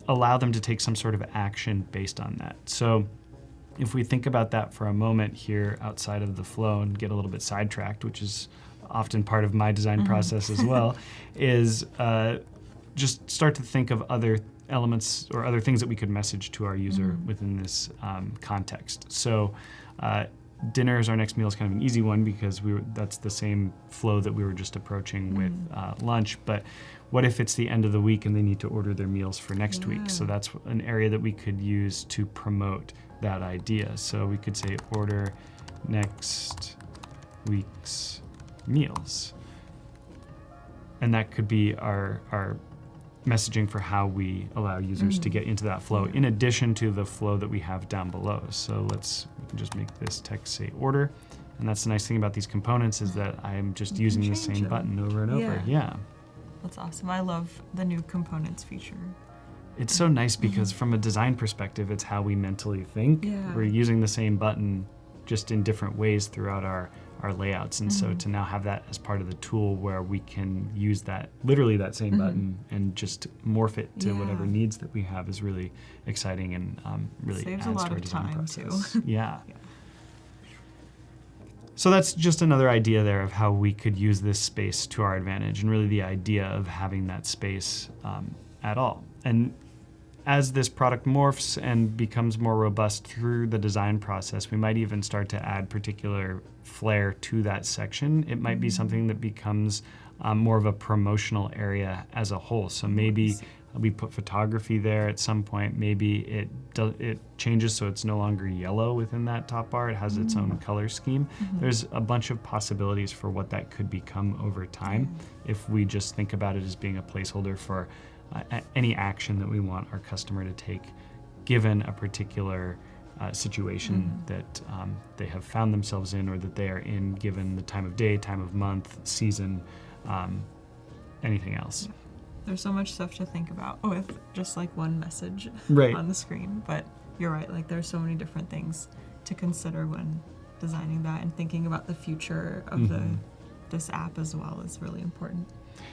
B: allow them to take some sort of action based on that. So if we think about that for a moment here outside of the flow and get a little bit sidetracked, which is often part of my design process as well, is just start to think of other elements or other things that we could message to our user within this context. So dinner is our next meal is kind of an easy one, because that's the same flow that we were just approaching with lunch. But what if it's the end of the week and they need to order their meals for next week? So that's an area that we could use to promote that idea. So we could say order next week's meals. And that could be our messaging for how we allow users to get into that flow, in addition to the flow that we have down below. So we can just make this text say order. And that's the nice thing about these components, is that I'm just using the same button over and over. Yeah.
A: That's awesome. I love the new components feature.
B: It's so nice because from a design perspective, it's how we mentally think. We're using the same button just in different ways throughout our layouts. And so to now have that as part of the tool where we can use that, literally that same button, and just morph it to whatever needs that we have is really exciting, and really
A: saves
B: adds
A: a lot
B: to our
A: of
B: design
A: time
B: process.
A: too.
B: So that's just another idea there of how we could use this space to our advantage, and really the idea of having that space at all. And as this product morphs and becomes more robust through the design process, we might even start to add particular flair to that section. It might be something that becomes more of a promotional area as a whole. So maybe we put photography there at some point. Maybe it changes so it's no longer yellow within that top bar. It has its own color scheme. There's a bunch of possibilities for what that could become over time if we just think about it as being a placeholder for any action that we want our customer to take, given a particular situation that they have found themselves in, or that they are in, given the time of day, time of month, season, anything else.
A: There's so much stuff to think about with just like one message
B: Right.
A: on the screen, but you're right, like there's so many different things to consider when designing that, and thinking about the future of this app as well is really important.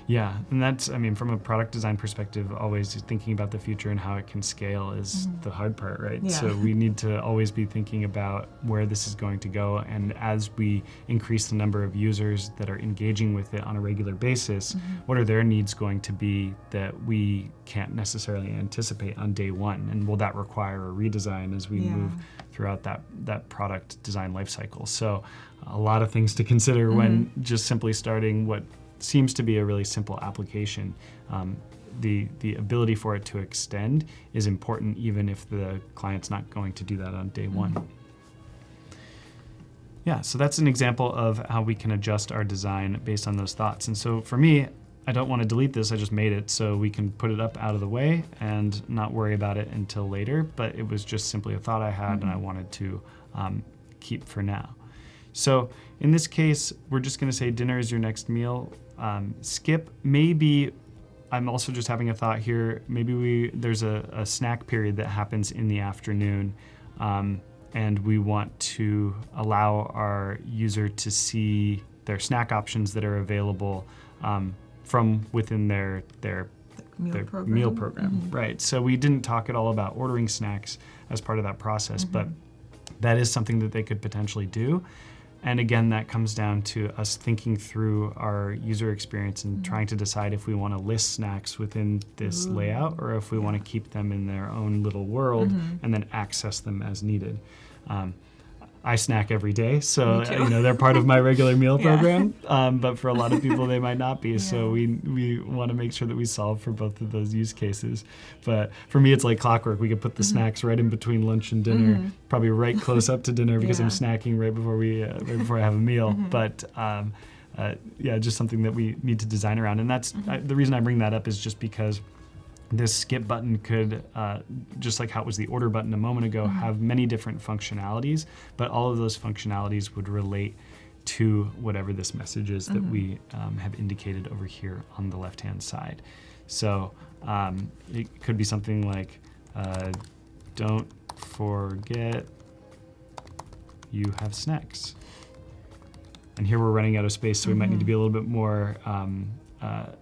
B: Yeah, and that's, I mean, from a product design perspective, always thinking about the future and how it can scale is the hard part, right?
A: Yeah.
B: So we need to always be thinking about where this is going to go, and as we increase the number of users that are engaging with it on a regular basis, what are their needs going to be that we can't necessarily anticipate on day one, and will that require a redesign as we move throughout that product design lifecycle? So a lot of things to consider when just simply starting what seems to be a really simple application. The ability for it to extend is important, even if the client's not going to do that on day one. Yeah, so that's an example of how we can adjust our design based on those thoughts. And so for me, I don't want to delete this, I just made it so we can put it up out of the way and not worry about it until later, but it was just simply a thought I had and I wanted to keep for now. So in this case, we're just going to say dinner is your next meal. Skip, maybe, I'm also just having a thought here, maybe there's a snack period that happens in the afternoon, and we want to allow our user to see their snack options that are available from within their meal program. Right. So we didn't talk at all about ordering snacks as part of that process, but that is something that they could potentially do. And again, that comes down to us thinking through our user experience and trying to decide if we want to list snacks within this layout, or if we want to keep them in their own little world and then access them as needed. I snack every day, so they're part of my regular meal program. But for a lot of people, they might not be. So we want to make sure that we solve for both of those use cases. But for me, it's like clockwork. We could put the snacks right in between lunch and dinner, probably right close up to dinner because I'm snacking right before I have a meal. But just something that we need to design around. And that's the reason I bring that up is just because this skip button could, just like how it was the order button a moment ago, have many different functionalities, but all of those functionalities would relate to whatever this message is that we have indicated over here on the left-hand side. So it could be something like, don't forget you have snacks. And here we're running out of space, so we might need to be a little bit more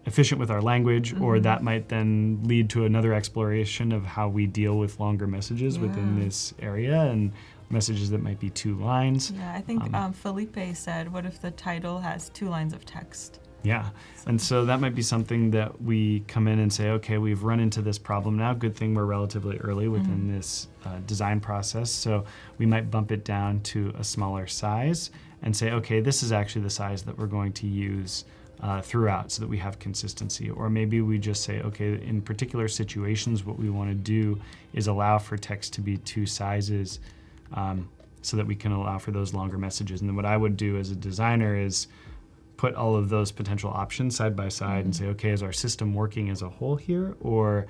B: efficient with our language, or that might then lead to another exploration of how we deal with longer messages within this area, and messages that might be 2 lines.
A: Yeah, I think Felipe said, what if the title has 2 lines of text?
B: Yeah, and so that might be something that we come in and say, okay, we've run into this problem now. Good thing we're relatively early within this design process, so we might bump it down to a smaller size and say, okay, this is actually the size that we're going to use throughout, so that we have consistency. Or maybe we just say, okay, in particular situations, what we want to do is allow for text to be 2 sizes, so that we can allow for those longer messages. And then what I would do as a designer is put all of those potential options side by side and say, okay, is our system working as a whole here, or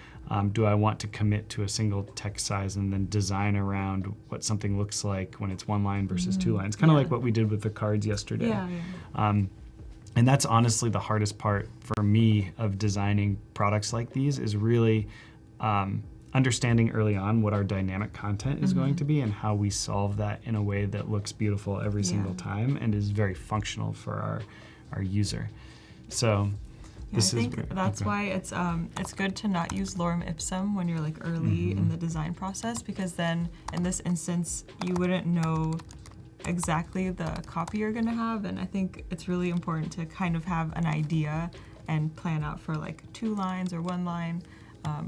B: do I want to commit to a single text size and then design around what something looks like when it's 1 line versus 2 lines, kind of like what we did with the cards yesterday. And that's honestly the hardest part for me of designing products like these, is really understanding early on what our dynamic content is going to be and how we solve that in a way that looks beautiful every single time and is very functional for our user. So this
A: I think that's why it's good to not use lorem ipsum when you're like early in the design process, because then in this instance you wouldn't know exactly the copy you're going to have, and I think it's really important to kind of have an idea and plan out for like 2 lines or 1 line,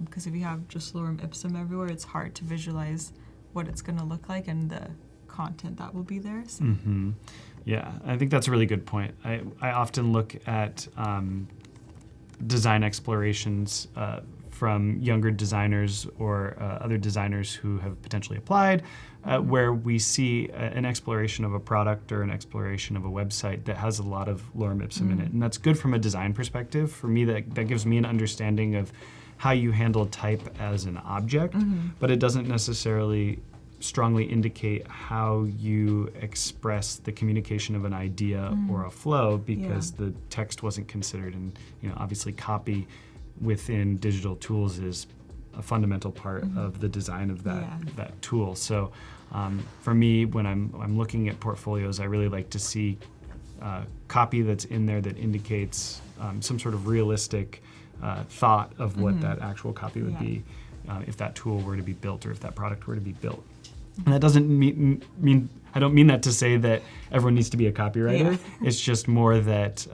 A: because if you have just lorem ipsum everywhere, it's hard to visualize what it's going to look like and the content that will be there. So.
B: Yeah, I think that's a really good point. I often look at design explorations from younger designers or other designers who have potentially applied, where we see an exploration of a product or an exploration of a website that has a lot of lorem ipsum in it. And that's good from a design perspective. For me, that gives me an understanding of how you handle type as an object, but it doesn't necessarily strongly indicate how you express the communication of an idea or a flow, because the text wasn't considered. And obviously copy within digital tools is a fundamental part of the design of that tool. So for me, when I'm looking at portfolios, I really like to see copy that's in there that indicates some sort of realistic thought of what that actual copy would be if that tool were to be built, or if that product were to be built. And that doesn't mean I don't mean that to say that everyone needs to be a copywriter. It's just more that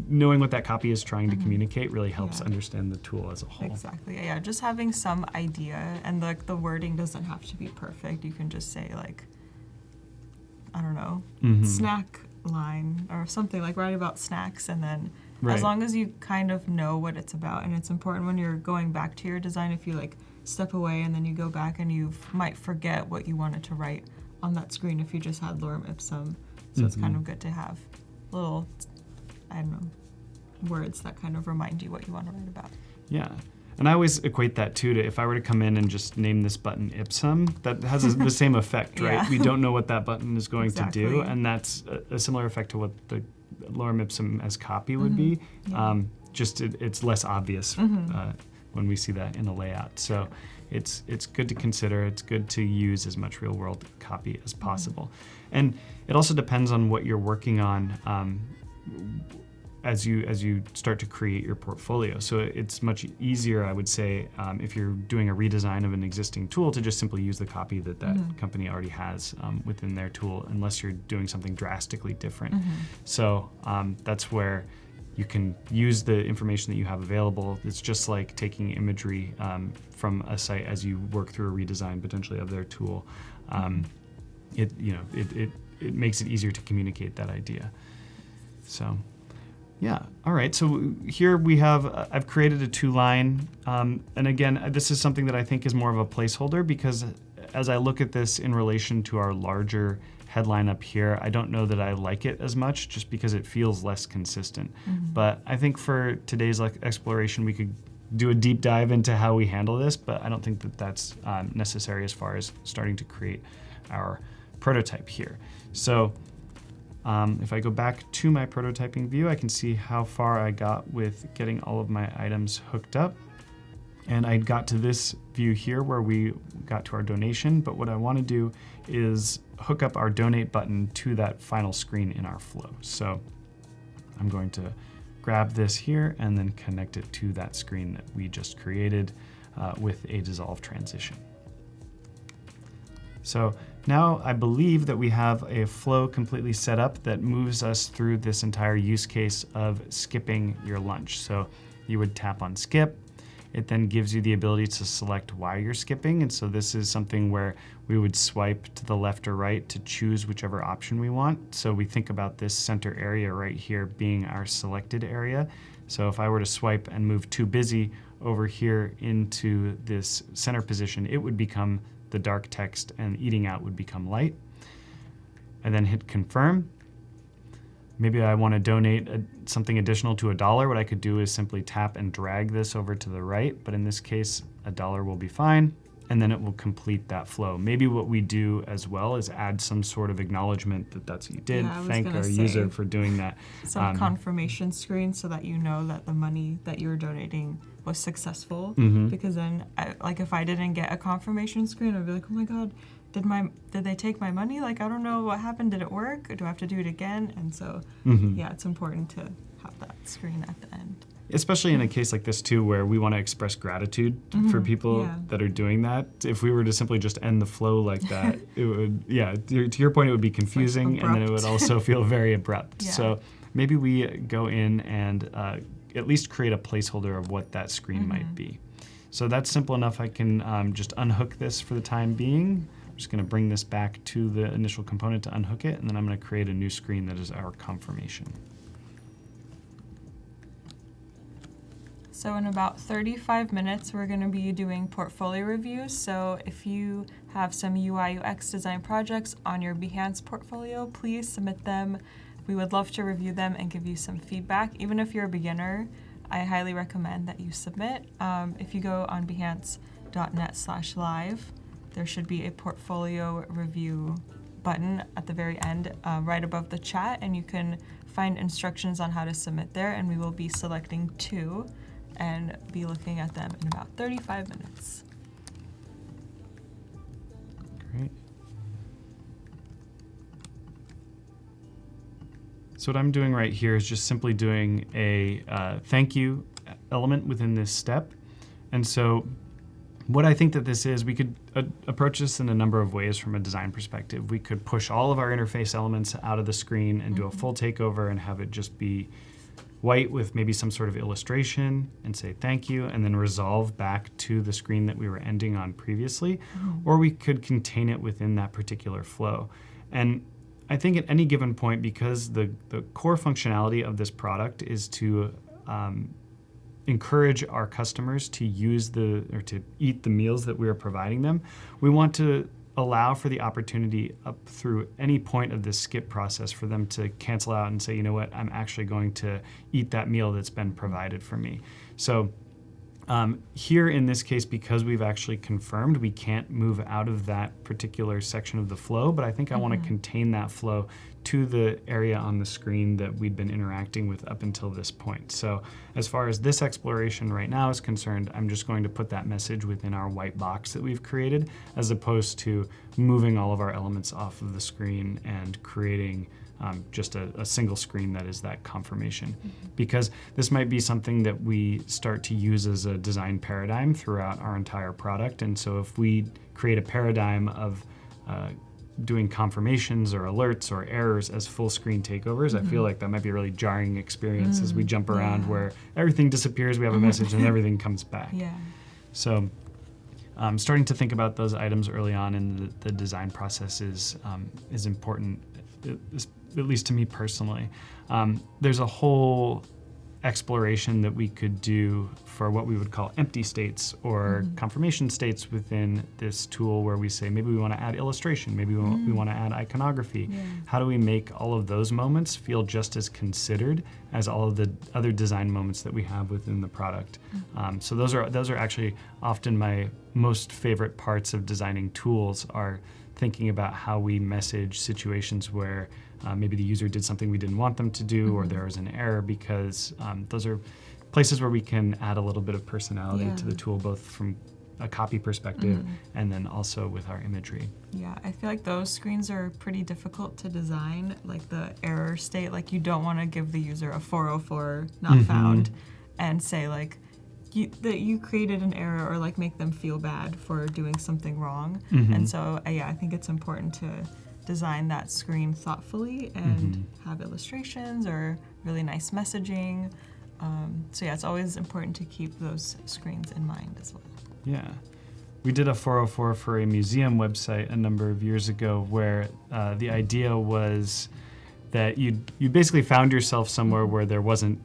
B: knowing what that copy is trying to communicate really helps understand the tool as a whole.
A: Exactly. Yeah, just having some idea, and the wording doesn't have to be perfect. You can just say I don't know, snack line or something, like write about snacks, and then as long as you kind of know what it's about. And it's important when you're going back to your design, if you step away and then you go back and you might forget what you wanted to write on that screen if you just had lorem ipsum. So it's kind of good to have little, I don't know, words that kind of remind you what you want to write about.
B: Yeah. And I always equate that too to, if I were to come in and just name this button ipsum, that has the same effect, right? We don't know what that button is going to do, and that's a similar effect to what the lorem ipsum as copy would be. Just it's less obvious when we see that in a layout. So it's good to consider. It's good to use as much real-world copy as possible. And it also depends on what you're working on as you start to create your portfolio. So it's much easier, I would say, if you're doing a redesign of an existing tool, to just simply use the copy that company already has within their tool, unless you're doing something drastically different. So that's where you can use the information that you have available. It's just like taking imagery from a site as you work through a redesign potentially of their tool. It makes it easier to communicate that idea. So. Yeah, all right, so here we have, I've created a 2-line, and again, this is something that I think is more of a placeholder, because as I look at this in relation to our larger headline up here, I don't know that I like it as much, just because it feels less consistent. But I think for today's exploration, we could do a deep dive into how we handle this, but I don't think that that's necessary as far as starting to create our prototype here. So. If I go back to my prototyping view, I can see how far I got with getting all of my items hooked up. And I got to this view here where we got to our donation, but what I want to do is hook up our donate button to that final screen in our flow. So I'm going to grab this here and then connect it to that screen that we just created with a dissolve transition. So now I believe that we have a flow completely set up that moves us through this entire use case of skipping your lunch. So you would tap on skip. It then gives you the ability to select why you're skipping. And so this is something where we would swipe to the left or right to choose whichever option we want. So we think about this center area right here being our selected area. So if I were to swipe and move too busy over here into this center position, it would become the dark text, and eating out would become light. And then hit confirm. Maybe I want to donate something additional to $1. What I could do is simply tap and drag this over to the right, but in this case, $1 will be fine, and then it will complete that flow. Maybe what we do as well is add some sort of acknowledgement that that's what you did. Thank our user for doing that.
A: Some confirmation screen so that you know that the money that you're donating was successful. Because then, if I didn't get a confirmation screen, I'd be like, oh my God, did they take my money? I don't know what happened. Did it work? Or do I have to do it again? And so, yeah, it's important to have that screen at the end.
B: Especially in a case like this too, where we want to express gratitude for people that are doing that. If we were to simply just end the flow like that, it would, to your point, it would be confusing, and then it would also feel very abrupt. So maybe we go in and at least create a placeholder of what that screen might be. So that's simple enough. I can just unhook this for the time being. I'm just going to bring this back to the initial component to unhook it, and then I'm going to create a new screen that is our confirmation.
A: So in about 35 minutes, we're going to be doing portfolio reviews. So if you have some UI UX design projects on your Behance portfolio, please submit them. We would love to review them and give you some feedback. Even if you're a beginner, I highly recommend that you submit. If you go on behance.net/live, there should be a portfolio review button at the very end, right above the chat, and you can find instructions on how to submit there, and we will be selecting 2 and be looking at them in about 35 minutes.
B: Great. So what I'm doing right here is just simply doing a thank you element within this step. And so what I think that this is, we could approach this in a number of ways from a design perspective. We could push all of our interface elements out of the screen and do a full takeover and have it just be white with maybe some sort of illustration and say thank you, and then resolve back to the screen that we were ending on previously. Or we could contain it within that particular flow. And I think at any given point, because the core functionality of this product is to encourage our customers to use or to eat the meals that we are providing them, we want to allow for the opportunity up through any point of this skip process for them to cancel out and say, you know what, I'm actually going to eat that meal that's been provided for me. So here in this case, because we've actually confirmed, we can't move out of that particular section of the flow, but I think I want to contain that flow to the area on the screen that we'd been interacting with up until this point. So as far as this exploration right now is concerned, I'm just going to put that message within our white box that we've created, as opposed to moving all of our elements off of the screen and creating just a single screen that is that confirmation. Because this might be something that we start to use as a design paradigm throughout our entire product. And so if we create a paradigm of doing confirmations or alerts or errors as full screen takeovers, I feel like that might be a really jarring experience as we jump around where everything disappears, we have a message, and everything comes back. So starting to think about those items early on in the design process is important, at least to me personally. There's a whole exploration that we could do for what we would call empty states or confirmation states within this tool, where we say maybe we want to add illustration, maybe we want to add iconography. How do we make all of those moments feel just as considered as all of the other design moments that we have within the product? So those are actually often my most favorite parts of designing tools, are thinking about how we message situations where maybe the user did something we didn't want them to do, or there was an error, because those are places where we can add a little bit of personality to the tool, both from a copy perspective and then also with our imagery.
A: Yeah, I feel like those screens are pretty difficult to design, like the error state. Like, you don't want to give the user a 404 not found and say like that you created an error, or like make them feel bad for doing something wrong. And so I think it's important to design that screen thoughtfully and have illustrations or really nice messaging. So yeah, it's always important to keep those screens in mind as well.
B: Yeah. We did a 404 for a museum website a number of years ago, where the idea was that you basically found yourself somewhere where there wasn't,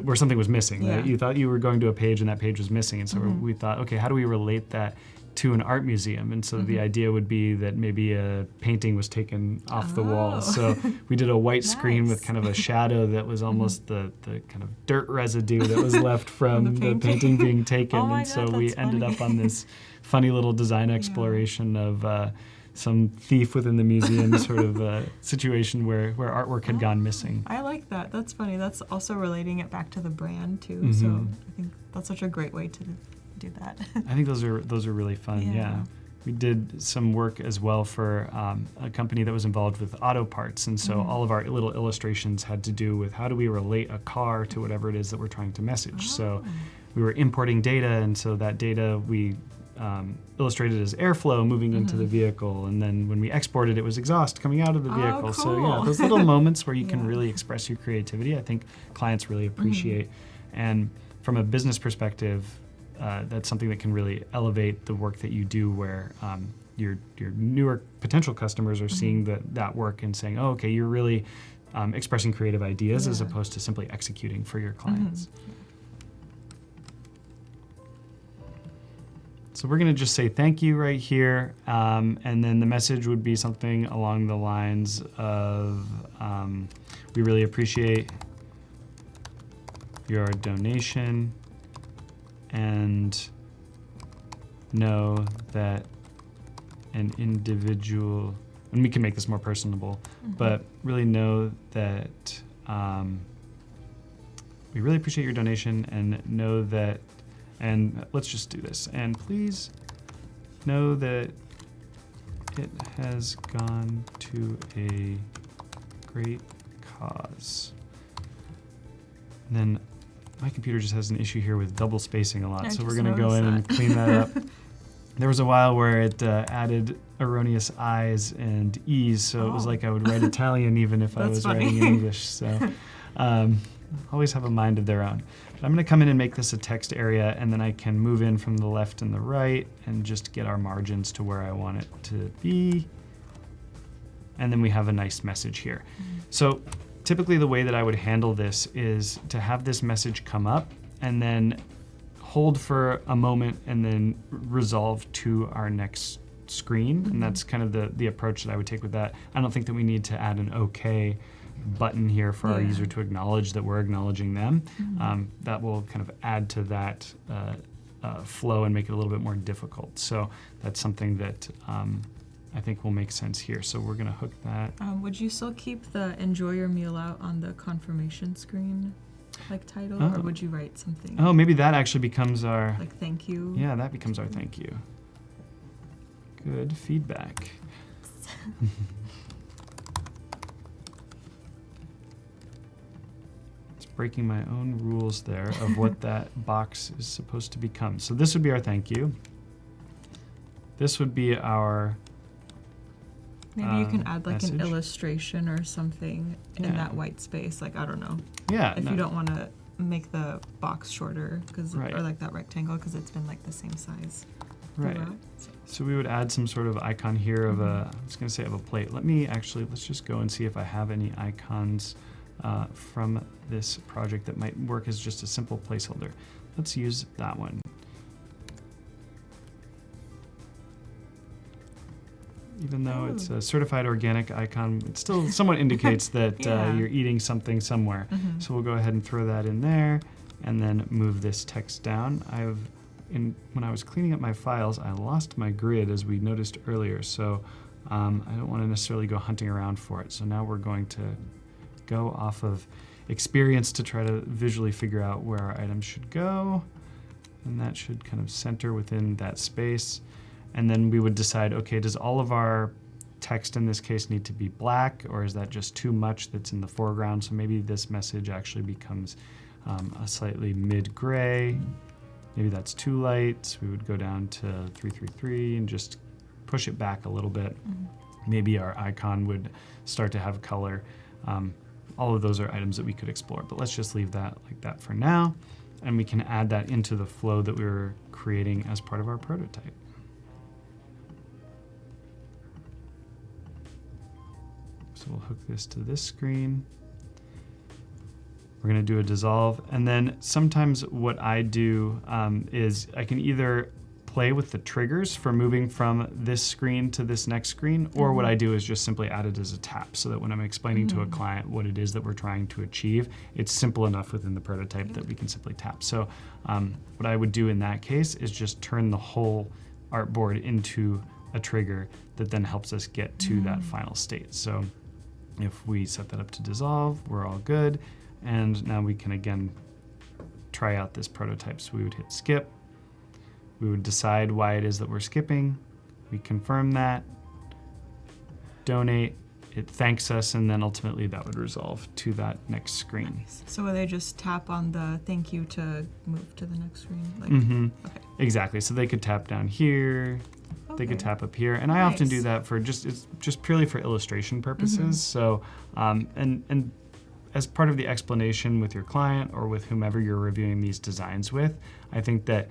B: where something was missing. Right? You thought you were going to a page and that page was missing. And so we thought, okay, how do we relate that to an art museum? And so the idea would be that maybe a painting was taken off the wall. So we did a white screen with kind of a shadow that was almost the kind of dirt residue that was left from the painting being taken. And so we ended up on this funny little design exploration of some thief within the museum sort of situation where artwork had gone missing.
A: I like that. That's funny. That's also relating it back to the brand too. So I think that's such a great way to do that.
B: I think those are really fun. Yeah. We did some work as well for a company that was involved with auto parts, and so all of our little illustrations had to do with how do we relate a car to whatever it is that we're trying to message. So we were importing data, and so that data we illustrated as airflow moving into the vehicle, and then when we exported, it was exhaust coming out of the vehicle.
A: Cool.
B: So yeah, those little moments where you can really express your creativity, I think clients really appreciate. And from a business perspective, that's something that can really elevate the work that you do, where your newer potential customers are seeing that work and saying, oh, okay, you're really expressing creative ideas as opposed to simply executing for your clients. So we're going to just say thank you right here, and then the message would be something along the lines of, we really appreciate your donation and know that an individual, and we can make this more personable, but really know that we really appreciate your donation and know that, and let's just do this. And please know that it has gone to a great cause. And then my computer just has an issue here with double spacing a lot, so we're gonna go in and clean that up. There was a while where it added erroneous I's and E's, so it was like I would write Italian even if I was writing in English. So always have a mind of their own. But I'm gonna come in and make this a text area, and then I can move in from the left and the right and just get our margins to where I want it to be. And then we have a nice message here. So typically the way that I would handle this is to have this message come up and then hold for a moment and then resolve to our next screen. And that's kind of the approach that I would take with that. I don't think that we need to add an OK button here for our user to acknowledge that we're acknowledging them. That will kind of add to that flow and make it a little bit more difficult. So that's something that I think will make sense here. So we're gonna hook that.
A: Would you still keep the enjoy your meal out on the confirmation screen, like title, or would you write something?
B: Oh, maybe that actually becomes our...
A: Like thank you?
B: Yeah, that becomes our thank you. Good feedback. It's breaking my own rules there of what that box is supposed to become. So this would be our thank you. This would be our
A: Maybe you can add like
B: message.
A: an illustration or something in that white space. Like, I don't know.
B: Yeah.
A: If you don't want to make the box shorter,
B: Right.
A: or like that rectangle, because it's been like the same size.
B: Right.
A: throughout.
B: So we would add some sort of icon here of a, I was going to say of a plate. Let's just go and see if I have any icons from this project that might work as just a simple placeholder. Let's use that one. Even though it's a certified organic icon, it still somewhat indicates that you're eating something somewhere. So we'll go ahead and throw that in there and then move this text down. When I was cleaning up my files, I lost my grid, as we noticed earlier. So I don't want to necessarily go hunting around for it. So now we're going to go off of experience to try to visually figure out where our items should go. And that should kind of center within that space. And then we would decide, okay, does all of our text in this case need to be black, or is that just too much that's in the foreground? So maybe this message actually becomes a slightly mid-gray. Maybe that's too light. So we would go down to 333 and just push it back a little bit. Maybe our icon would start to have color. All of those are items that we could explore, but let's just leave that like that for now. And we can add that into the flow that we were creating as part of our prototype. So we'll hook this to this screen. We're going to do a dissolve. And then sometimes what I do is I can either play with the triggers for moving from this screen to this next screen, or what I do is just simply add it as a tap so that when I'm explaining to a client what it is that we're trying to achieve, it's simple enough within the prototype that we can simply tap. So what I would do in that case is just turn the whole artboard into a trigger that then helps us get to that final state. So if we set that up to dissolve, we're all good. And now we can again try out this prototype. So we would hit skip. We would decide why it is that we're skipping. We confirm that, donate, it thanks us, and then ultimately that would resolve to that next screen.
A: So will they just tap on the thank you to move to the next screen? Like, okay.
B: Exactly. So they could tap down here. They could tap up here, and I often do that for it's just purely for illustration purposes. So, and as part of the explanation with your client or with whomever you're reviewing these designs with, I think that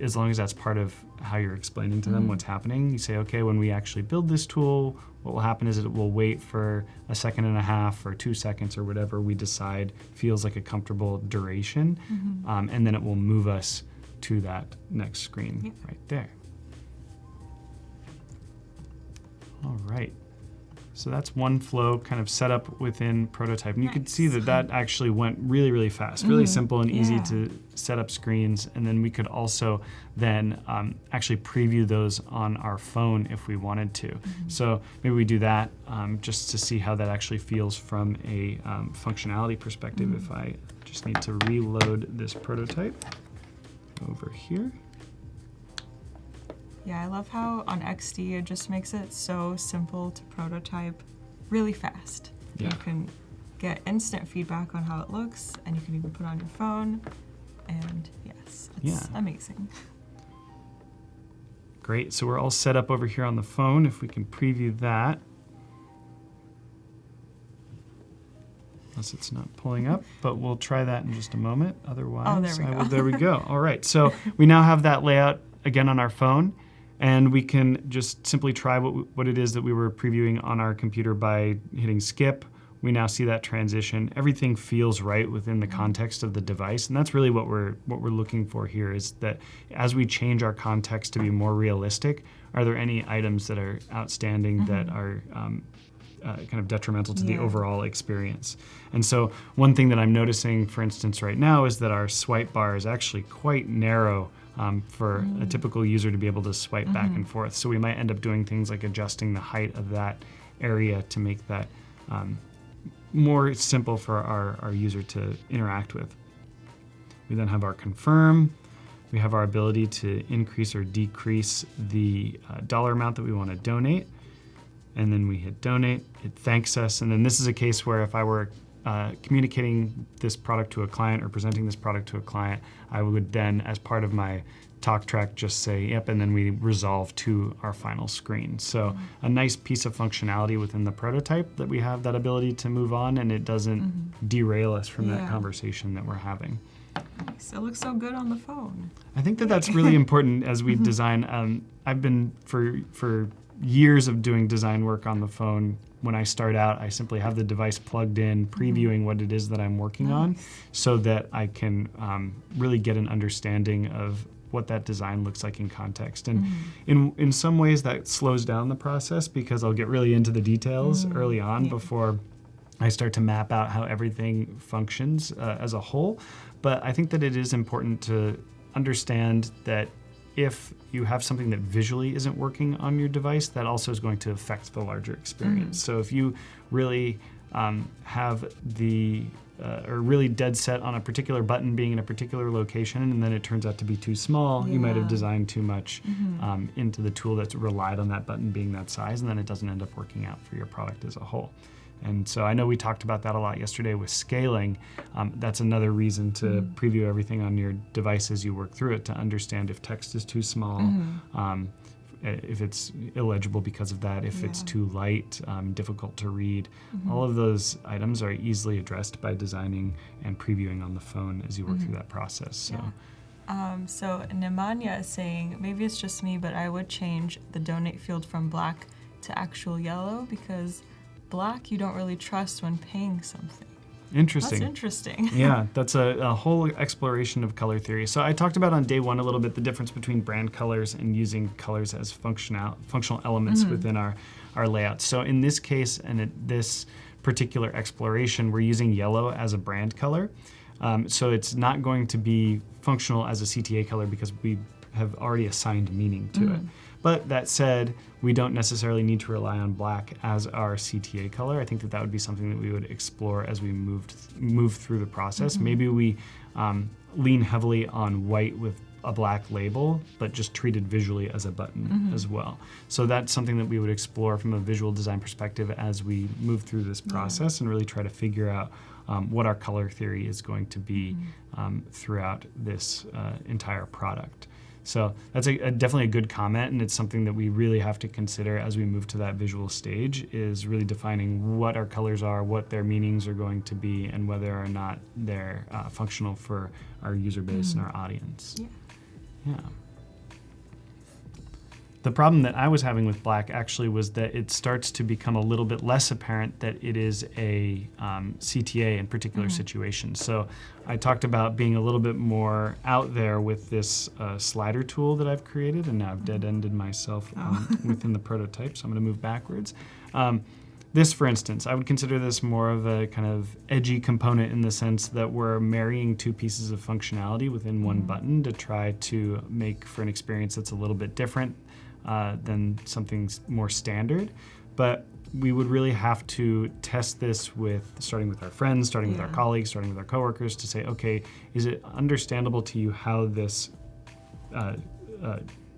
B: as long as that's part of how you're explaining to them what's happening, you say, okay, when we actually build this tool, what will happen is it will wait for 1.5 seconds or 2 seconds or whatever we decide feels like a comfortable duration, and then it will move us to that next screen right there. All right, So that's one flow kind of set up within Prototype. And you could see that that actually went really, really fast, really simple and easy to set up screens. And then we could also then actually preview those on our phone if we wanted to. So maybe we do that just to see how that actually feels from a functionality perspective. If I just need to reload this prototype over here.
A: Yeah, I love how on XD it just makes it so simple to prototype really fast.
B: Yeah.
A: You can get instant feedback on how it looks, and you can even put it on your phone. And yes, it's amazing.
B: Great, so we're all set up over here on the phone. If we can preview that. Unless it's not pulling up, but we'll try that in just a moment. Otherwise, there we go. All right, so we now have that layout again on our phone, and we can just simply try what it is that we were previewing on our computer by hitting skip. We now see that transition. Everything feels right within the context of the device, and that's really what we're looking for here, is that as we change our context to be more realistic, are there any items that are outstanding that are kind of detrimental to the overall experience? And so one thing that I'm noticing, for instance, right now is that our swipe bar is actually quite narrow for a typical user to be able to swipe back and forth. So we might end up doing things like adjusting the height of that area to make that more simple for our user to interact with. We then have our confirm. We have our ability to increase or decrease the dollar amount that we want to donate. And then we hit donate, it thanks us. And then this is a case where if I were communicating this product to a client or presenting this product to a client, I would then, as part of my talk track, just say, yep, and then we resolve to our final screen. So a nice piece of functionality within the prototype that we have that ability to move on, and it doesn't derail us from that conversation that we're having.
A: Nice. It looks so good on the phone.
B: I think that that's really important as we design. I've been for years of doing design work on the phone. When I start out, I simply have the device plugged in, previewing what it is that I'm working on, so that I can really get an understanding of what that design looks like in context. And in some ways that slows down the process, because I'll get really into the details early on before I start to map out how everything functions as a whole. But I think that it is important to understand that if you have something that visually isn't working on your device, that also is going to affect the larger experience. So if you really have the or really dead set on a particular button being in a particular location, and then it turns out to be too small, you might have designed too much into the tool that's relied on that button being that size, and then it doesn't end up working out for your product as a whole. And so I know we talked about that a lot yesterday with scaling. That's another reason to preview everything on your device as you work through it, to understand if text is too small, if it's illegible because of that, if it's too light, difficult to read. All of those items are easily addressed by designing and previewing on the phone as you work through that process. So.
A: So Nemanja is saying, maybe it's just me, but I would change the donate field from black to actual yellow, because black you don't really trust when paying something.
B: Interesting.
A: That's interesting.
B: Yeah, that's a whole exploration of color theory. So I talked about on day one a little bit the difference between brand colors and using colors as functional elements within our layout. So in this case, and at this particular exploration, we're using yellow as a brand color. So it's not going to be functional as a CTA color because we have already assigned meaning to it. But that said, we don't necessarily need to rely on black as our CTA color. I think that would be something that we would explore as we move through the process. Maybe we lean heavily on white with a black label, but just treated visually as a button as well. So that's something that we would explore from a visual design perspective as we move through this process and really try to figure out what our color theory is going to be throughout this entire product. So that's definitely a good comment, and it's something that we really have to consider as we move to that visual stage, is really defining what our colors are, what their meanings are going to be, and whether or not they're functional for our user base and our audience. Yeah. The problem that I was having with black actually was that it starts to become a little bit less apparent that it is a CTA in particular situations. So I talked about being a little bit more out there with this slider tool that I've created, and now I've dead-ended myself within the prototype, so I'm going to move backwards. this, for instance, I would consider this more of a kind of edgy component in the sense that we're marrying two pieces of functionality within one button to try to make for an experience that's a little bit different than something more standard. But we would really have to test this starting with our friends, starting with our colleagues, starting with our coworkers to say, okay, is it understandable to you how this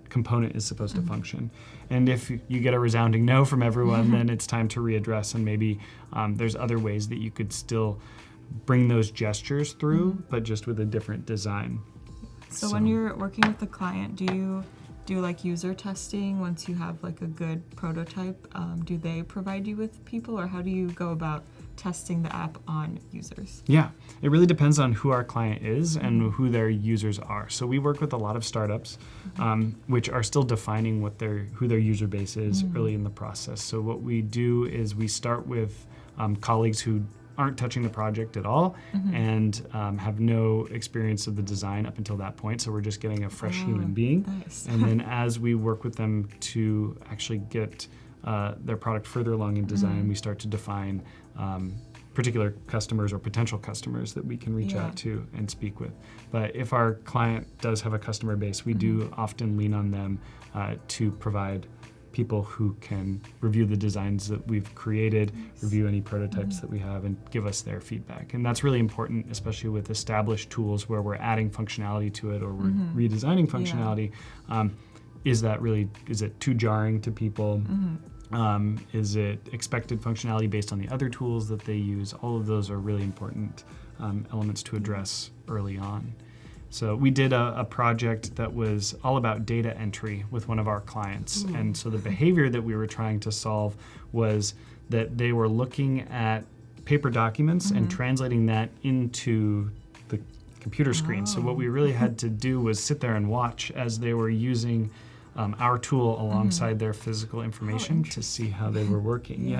B: component is supposed to function? And if you get a resounding no from everyone, then it's time to readdress, and maybe there's other ways that you could still bring those gestures through, but just with a different design.
A: So when you're working with the client, do you do like user testing once you have like a good prototype? Do they provide you with people, or how do you go about testing the app on users?
B: Yeah, it really depends on who our client is and who their users are. So we work with a lot of startups, which are still defining who their user base is early in the process. So what we do is we start with colleagues who aren't touching the project at all and have no experience of the design up until that point. So we're just getting a fresh human being.
A: Nice.
B: And then as we work with them to actually get their product further along in design, we start to define particular customers or potential customers that we can reach out to and speak with. But if our client does have a customer base, we do often lean on them to provide people who can review the designs that we've created, review any prototypes that we have, and give us their feedback. And that's really important, especially with established tools where we're adding functionality to it or we're redesigning functionality. Is it too jarring to people? Is it expected functionality based on the other tools that they use? All of those are really important elements to address early on. So we did a project that was all about data entry with one of our clients. And so the behavior that we were trying to solve was that they were looking at paper documents and translating that into the computer screen. So what we really had to do was sit there and watch as they were using our tool alongside their physical information to see how they were working.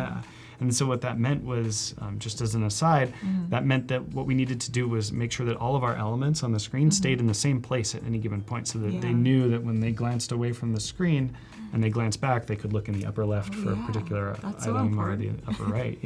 B: And so what that meant was, just as an aside, that meant that what we needed to do was make sure that all of our elements on the screen stayed in the same place at any given point, so that they knew that when they glanced away from the screen and they glanced back, they could look in the upper left for a particular item or the upper right.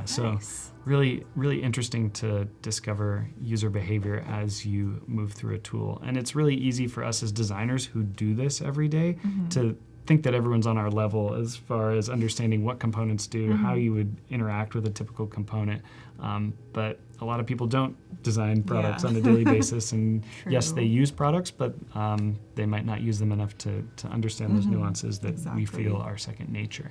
B: So really, really interesting to discover user behavior as you move through a tool. And it's really easy for us as designers who do this every day to think that everyone's on our level as far as understanding what components do, how you would interact with a typical component. But a lot of people don't design products on a daily basis. And yes, they use products, but they might not use them enough to understand those nuances that we feel are second nature.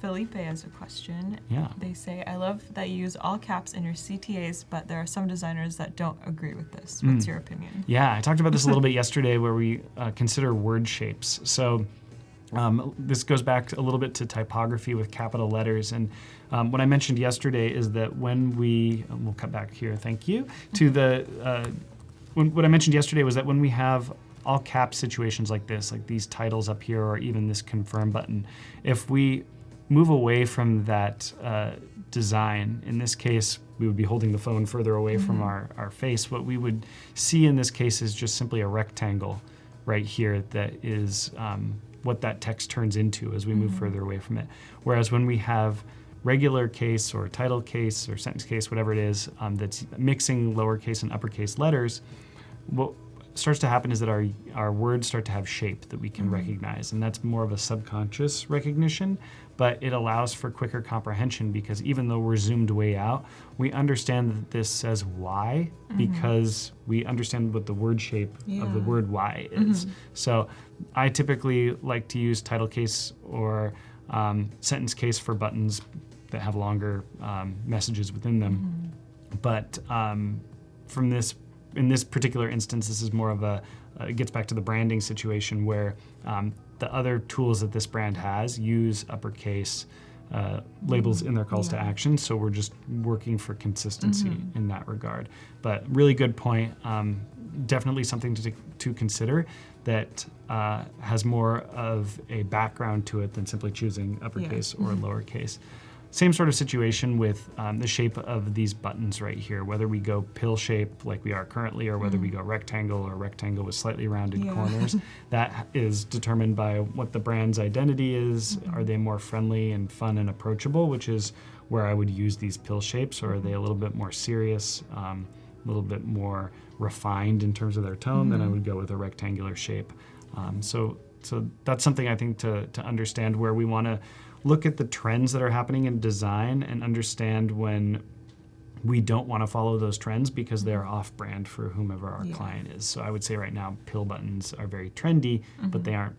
A: Felipe has a question.
B: Yeah.
A: They say, I love that you use all caps in your CTAs, but there are some designers that don't agree with this. What's your opinion?
B: Yeah, I talked about this a little bit yesterday where we consider word shapes. So this goes back a little bit to typography with capital letters. And what I mentioned yesterday is that when we'll cut back here, thank you, to what I mentioned yesterday was that when we have all cap situations like this, like these titles up here, or even this confirm button, if we move away from that design, in this case, we would be holding the phone further away from our face. What we would see in this case is just simply a rectangle right here that is what that text turns into as we move further away from it. Whereas when we have regular case or title case or sentence case, whatever it is, that's mixing lowercase and uppercase letters, what starts to happen is that our words start to have shape that we can recognize, and that's more of a subconscious recognition, but it allows for quicker comprehension because even though we're zoomed way out, we understand that this says Y because we understand what the word shape of the word Y is. So I typically like to use title case or sentence case for buttons that have longer messages within them. But in this particular instance, this is more of it gets back to the branding situation where the other tools that this brand has use uppercase labels in their calls to action. So we're just working for consistency in that regard. But really good point. Definitely something to consider that has more of a background to it than simply choosing uppercase or lowercase. same sort of situation with the shape of these buttons right here, whether we go pill shape like we are currently, or whether we go rectangle or rectangle with slightly rounded corners. That is determined by what the brand's identity is. Are they more friendly and fun and approachable, which is where I would use these pill shapes, or are they a little bit more serious, a little bit more refined in terms of their tone, then I would go with a rectangular shape. So that's something I think to understand, where we want to look at the trends that are happening in design and understand when we don't want to follow those trends because they're off-brand for whomever our client is. So I would say right now pill buttons are very trendy, but they aren't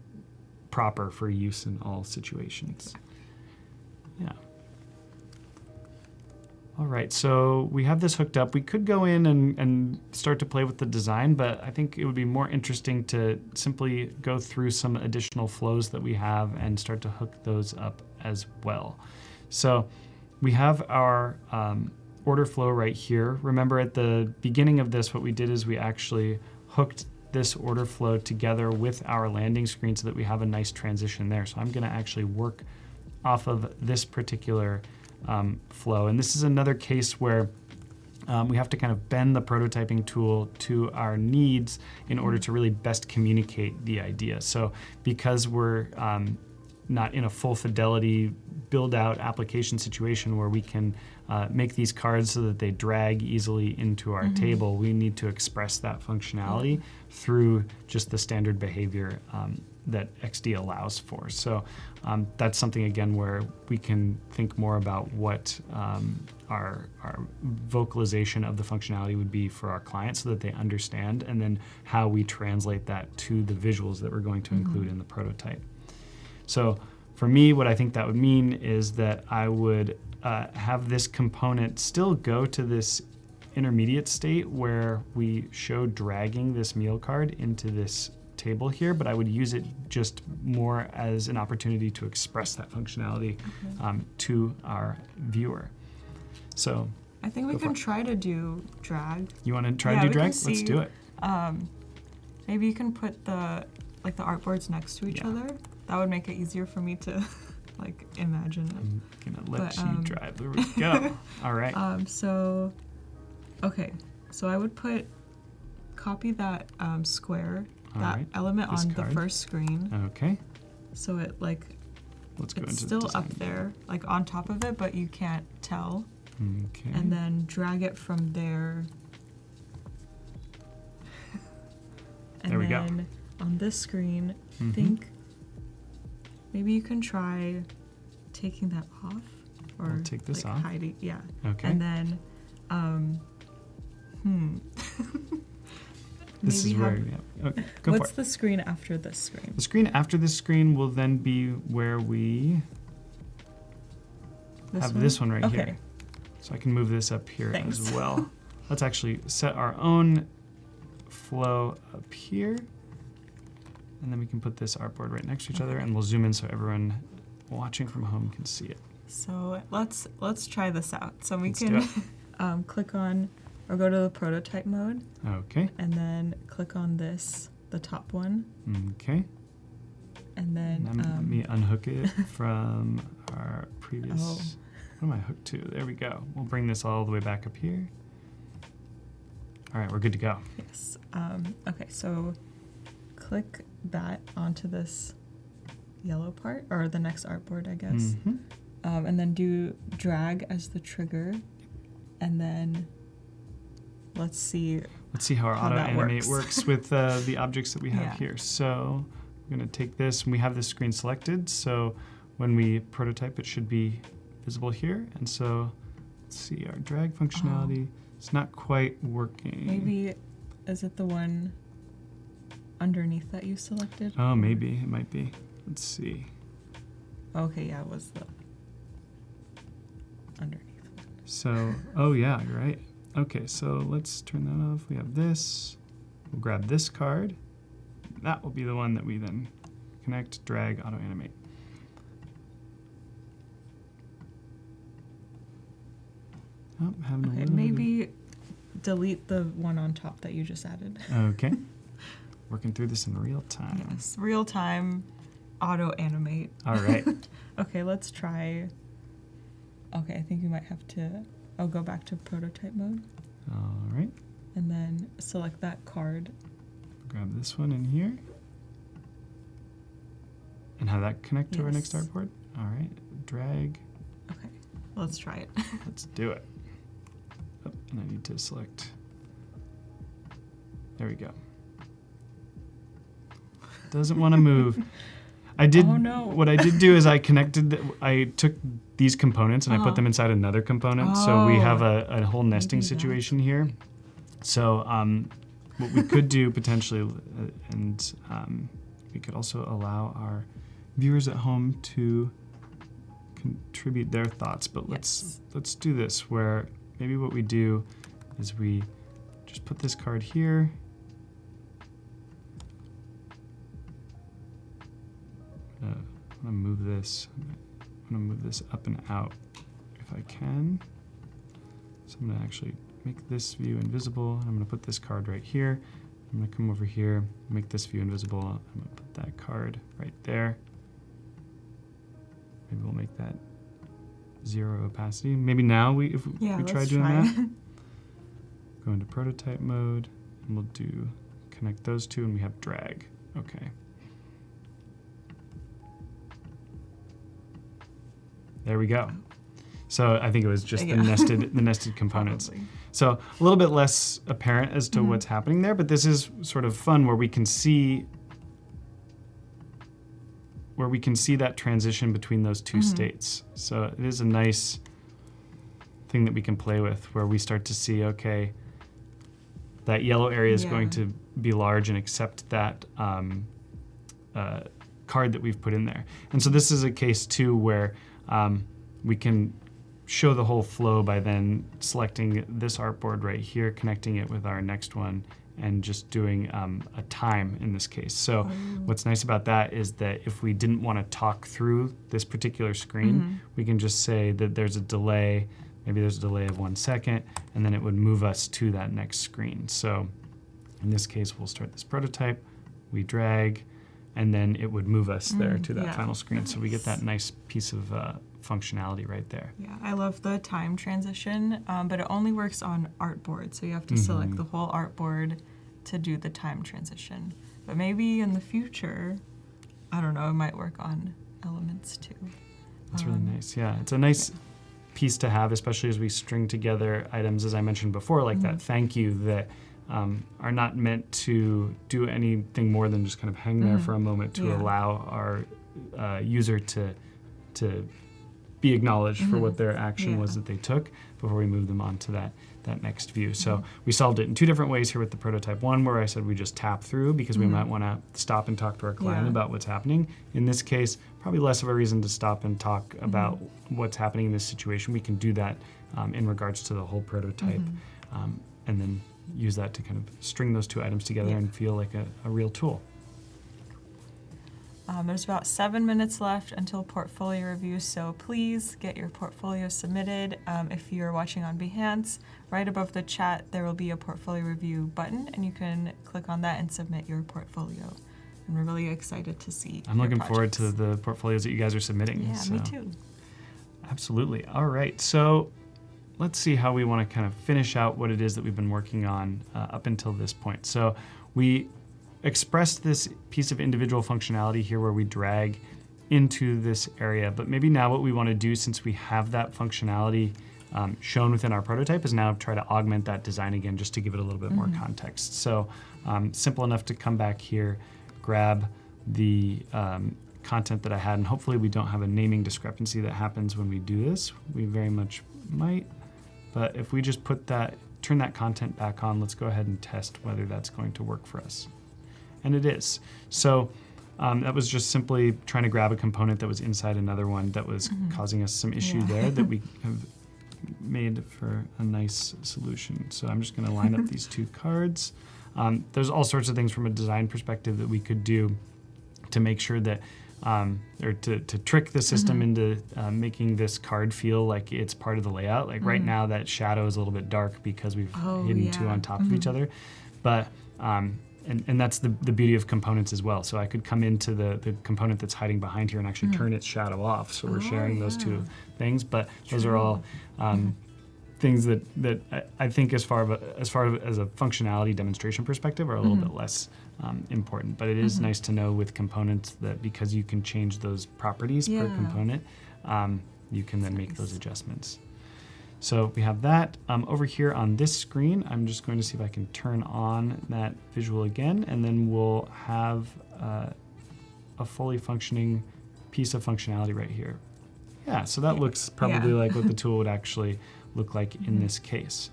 B: proper for use in all situations. Yeah. All right, so we have this hooked up. We could go in and start to play with the design, but I think it would be more interesting to simply go through some additional flows that we have and start to hook those up as well. So we have our order flow right here. Remember at the beginning of this, what we did is we actually hooked this order flow together with our landing screen so that we have a nice transition there. So I'm gonna actually work off of this particular flow. And this is another case where we have to kind of bend the prototyping tool to our needs in order to really best communicate the idea. So because we're not in a full fidelity build out application situation where we can make these cards so that they drag easily into our table, we need to express that functionality through just the standard behavior that XD allows for. So that's something, again, where we can think more about what our vocalization of the functionality would be for our clients so that they understand, and then how we translate that to the visuals that we're going to include in the prototype. So for me, what I think that would mean is that I would have this component still go to this intermediate state where we show dragging this meal card into this table here, but I would use it just more as an opportunity to express that functionality to our viewer. So
A: I think we can try to do drag.
B: You want to try to do drag? Let's do it.
A: Maybe you can put the artboards next to each other. That would make it easier for me to imagine it.
B: I'm gonna let you drive. There we go. All right.
A: So I would copy that square, element
B: this
A: on
B: card.
A: The first screen.
B: Okay.
A: So it
B: Let's go
A: it's
B: into
A: still
B: design
A: up there, on top of it, but you can't tell.
B: Okay.
A: And then drag it from there. And
B: there we go.
A: then on this screen, I think maybe you can try taking that off, or
B: We'll take this off.
A: hiding. Yeah.
B: Okay.
A: And then,
B: This is where. Okay, go
A: what's
B: for it.
A: the screen after this screen?
B: The screen after this screen will then be where we have this one right here. So I can move this up here as well. Let's actually set our own flow up here. And then we can put this artboard right next to each other, and we'll zoom in so everyone watching from home can see it.
A: So let's try this out. So we can click on, or go to the prototype mode.
B: Okay.
A: And then click on this, the top one.
B: Okay.
A: And then
B: let me unhook it from our previous. What am I hooked to? There we go. We'll bring this all the way back up here. All right, we're good to go.
A: Yes. Okay, so click that onto this yellow part, or the next artboard, I guess. And then do drag as the trigger, and then let's see
B: how our Auto-Animate works with the objects that we have here. So I'm going to take this, and we have this screen selected, so when we prototype, it should be visible here. And so let's see, our drag functionality is not quite working.
A: Maybe, is it the one underneath that you selected?
B: Oh, maybe, it might be. Let's see.
A: Okay, yeah, it was the underneath.
B: So, oh yeah, you're right. Okay, so let's turn that off. We have this. We'll grab this card. That will be the one that we then connect, drag, Auto-Animate. Oh,
A: okay, maybe delete the one on top that you just added.
B: Okay. Working through this in real time.
A: Yes, real time Auto-Animate.
B: All right.
A: Okay, let's try Okay, I think we might have to, go back to prototype mode.
B: All right.
A: And then select that card.
B: Grab this one in here. And have that connect to our next artboard. All right, drag.
A: Okay, let's try it.
B: Let's do it. Oh, and I need to select. There we go. Doesn't want to move. I did.
A: Oh, no.
B: What I did do is I took these components and I put them inside another component. So we have a whole nesting situation here. So what we could do potentially, and we could also allow our viewers at home to contribute their thoughts. But let's do this, where maybe what we do is we just put this card here. I'm gonna move this. I'm gonna move this up and out if I can. So I'm gonna actually make this view invisible. I'm gonna put this card right here. I'm gonna come over here, make this view invisible. I'm gonna put that card right there. Maybe we'll make that 0 opacity. Maybe now we try doing that. Go into prototype mode, and we'll do connect those two, and we have drag. Okay. There we go. So I think it was just the nested components.
A: Probably.
B: So a little bit less apparent as to what's happening there, but this is sort of fun where we can see that transition between those two states. So it is a nice thing that we can play with, where we start to see, okay, that yellow area is going to be large and accept that card that we've put in there. And so this is a case too where we can show the whole flow by then selecting this artboard right here, connecting it with our next one, and just doing a time in this case. So what's nice about that is that if we didn't want to talk through this particular screen, we can just say that there's a delay, maybe there's a delay of 1 second, and then it would move us to that next screen. So in this case, we'll start this prototype, we drag, and then it would move us there to that final screen. Nice. So we get that nice piece of functionality right there.
A: Yeah, I love the time transition, but it only works on artboard, so you have to select the whole artboard to do the time transition. But maybe in the future, I don't know, it might work on elements too.
B: That's really nice. Yeah, it's a nice piece to have, especially as we string together items, as I mentioned before, like that thank you that are not meant to do anything more than just kind of hang there for a moment to allow our user to be acknowledged for what their action was that they took before we move them on to that next view. So we solved it in two different ways here with the prototype one, where I said we just tap through because we might want to stop and talk to our client about what's happening. In this case, probably less of a reason to stop and talk about what's happening in this situation. We can do that in regards to the whole prototype, and then use that to kind of string those two items together and feel like a real tool.
A: There's about 7 minutes left until portfolio review, so please get your portfolio submitted. If you're watching on Behance, right above the chat there will be a portfolio review button, and you can click on that and submit your portfolio. And we're really excited to see.
B: I'm looking forward to the portfolios that you guys are submitting.
A: Yeah, me too.
B: Absolutely. All right, so let's see how we want to kind of finish out what it is that we've been working on up until this point. So we expressed this piece of individual functionality here where we drag into this area, but maybe now what we want to do, since we have that functionality shown within our prototype, is now try to augment that design again just to give it a little bit more context. So simple enough to come back here, grab the content that I had, and hopefully we don't have a naming discrepancy that happens when we do this. We very much might, but if we just turn that content back on, let's go ahead and test whether that's going to work for us. And it is. So that was just simply trying to grab a component that was inside another one that was causing us some issue there that we have made for a nice solution. So I'm just going to line up these two cards. There's all sorts of things from a design perspective that we could do to make sure that, or to trick the system into making this card feel like it's part of the layout. Like right now that shadow is a little bit dark because we've hidden two on top of each other. But and that's the beauty of components as well. So I could come into the component that's hiding behind here and actually turn its shadow off. So we're sharing those two things, but those are all things that I think as far as a functionality demonstration perspective are a little bit less important. But it is nice to know with components that because you can change those properties per component, you can then make those adjustments. So we have that. Over here on this screen, I'm just going to see if I can turn on that visual again, and then we'll have a fully functioning piece of functionality right here. Yeah, so that looks probably like what the tool would actually look like in this case.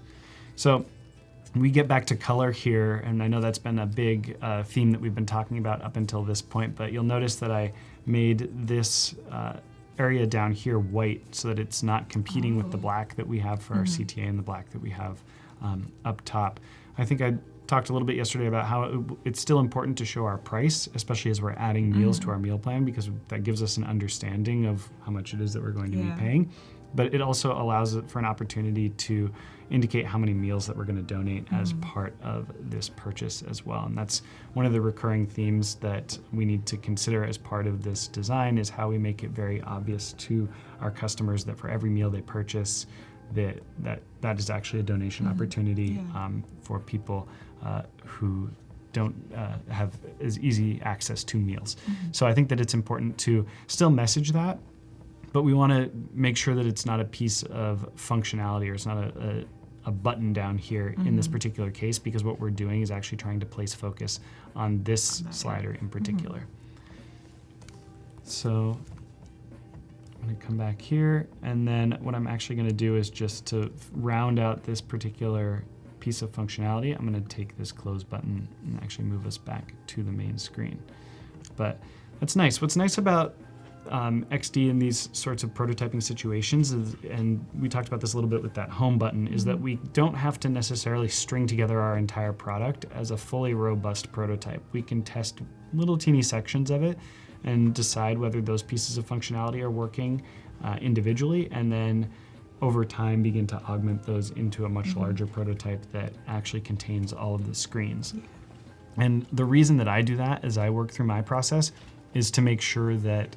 B: So we get back to color here, and I know that's been a big theme that we've been talking about up until this point, but you'll notice that I made this area down here white so that it's not competing with the black that we have for our CTA and the black that we have up top. I think I talked a little bit yesterday about how it's still important to show our price, especially as we're adding meals to our meal plan, because that gives us an understanding of how much it is that we're going to be paying. But it also allows it for an opportunity to indicate how many meals that we're going to donate as part of this purchase as well. And that's one of the recurring themes that we need to consider as part of this design, is how we make it very obvious to our customers that for every meal they purchase, that is actually a donation opportunity for people who don't have as easy access to meals. So I think that it's important to still message that, but we want to make sure that it's not a piece of functionality, or it's not a button down here in this particular case, because what we're doing is actually trying to place focus on this slider in particular. So I'm going to come back here, and then what I'm actually going to do is just to round out this particular piece of functionality, I'm going to take this close button and actually move us back to the main screen. But that's nice. What's nice about XD in these sorts of prototyping situations is, and we talked about this a little bit with that home button, is that we don't have to necessarily string together our entire product as a fully robust prototype. We can test little teeny sections of it and decide whether those pieces of functionality are working individually, and then over time begin to augment those into a much larger prototype that actually contains all of the screens. And the reason that I do that as I work through my process is to make sure that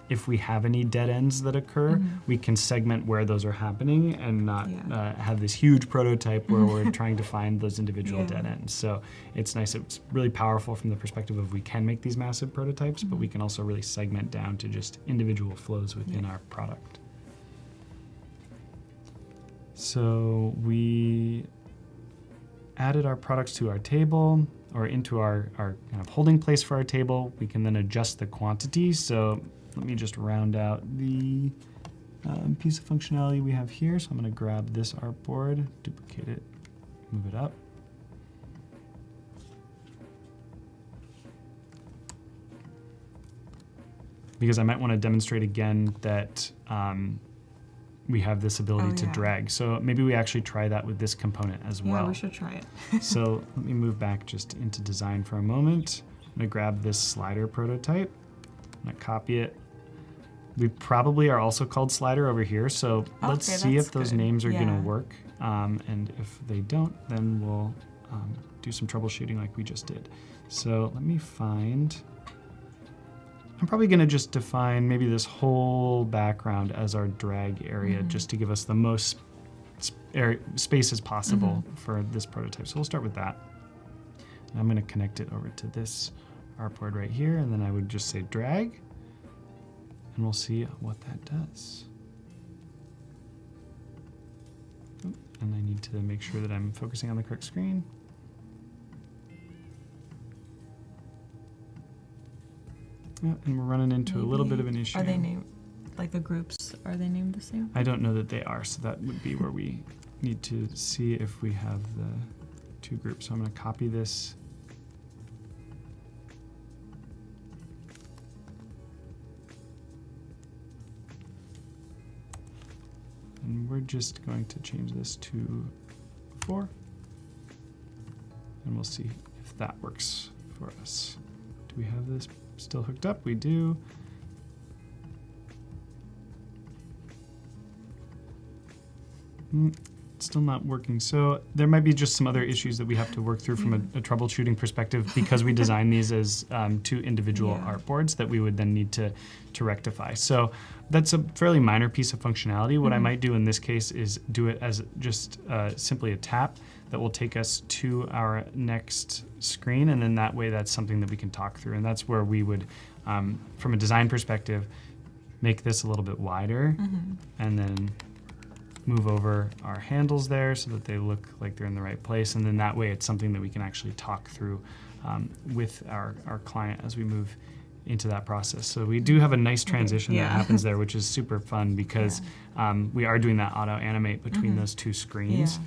B: if we have any dead ends that occur, we can segment where those are happening and not have this huge prototype where we're trying to find those individual dead ends. So it's nice, it's really powerful from the perspective of we can make these massive prototypes, but we can also really segment down to just individual flows within our product. So we added our products to our table, or into our kind of holding place for our table. We can then adjust the quantity. So let me just round out the piece of functionality we have here. So I'm going to grab this artboard, duplicate it, move it up. Because I might want to demonstrate again that we have this ability to drag. So maybe we actually try that with this component as well.
A: Yeah, we should try it.
B: So let me move back just into design for a moment. I'm gonna grab this slider prototype. I'm gonna copy it. We probably are also called slider over here. So let's see if those names are gonna work. And if they don't, then we'll do some troubleshooting like we just did. So let me find, I'm probably going to just define maybe this whole background as our drag area, just to give us the most space as possible for this prototype. So we'll start with that. And I'm going to connect it over to this artboard right here, and then I would just say drag, and we'll see what that does. And I need to make sure that I'm focusing on the correct screen. Yeah, and we're running into a little bit of an issue.
A: Are they named, like the groups, are they named the same?
B: I don't know that they are, so that would be where we need to see if we have the two groups. So I'm going to copy this. And we're just going to change this to 4. And we'll see if that works for us. Do we have this still hooked up? We do. still not working. So there might be just some other issues that we have to work through from a troubleshooting perspective because we design these as two individual artboards that we would then need to rectify. So that's a fairly minor piece of functionality. What I might do in this case is do it as just simply a tap that will take us to our next screen, and then that way that's something that we can talk through. And that's where we would, from a design perspective, make this a little bit wider and then move over our handles there so that they look like they're in the right place. And then that way it's something that we can actually talk through with our client as we move into that process. So we do have a nice transition that happens there, which is super fun because we are doing that auto-animate between those two screens.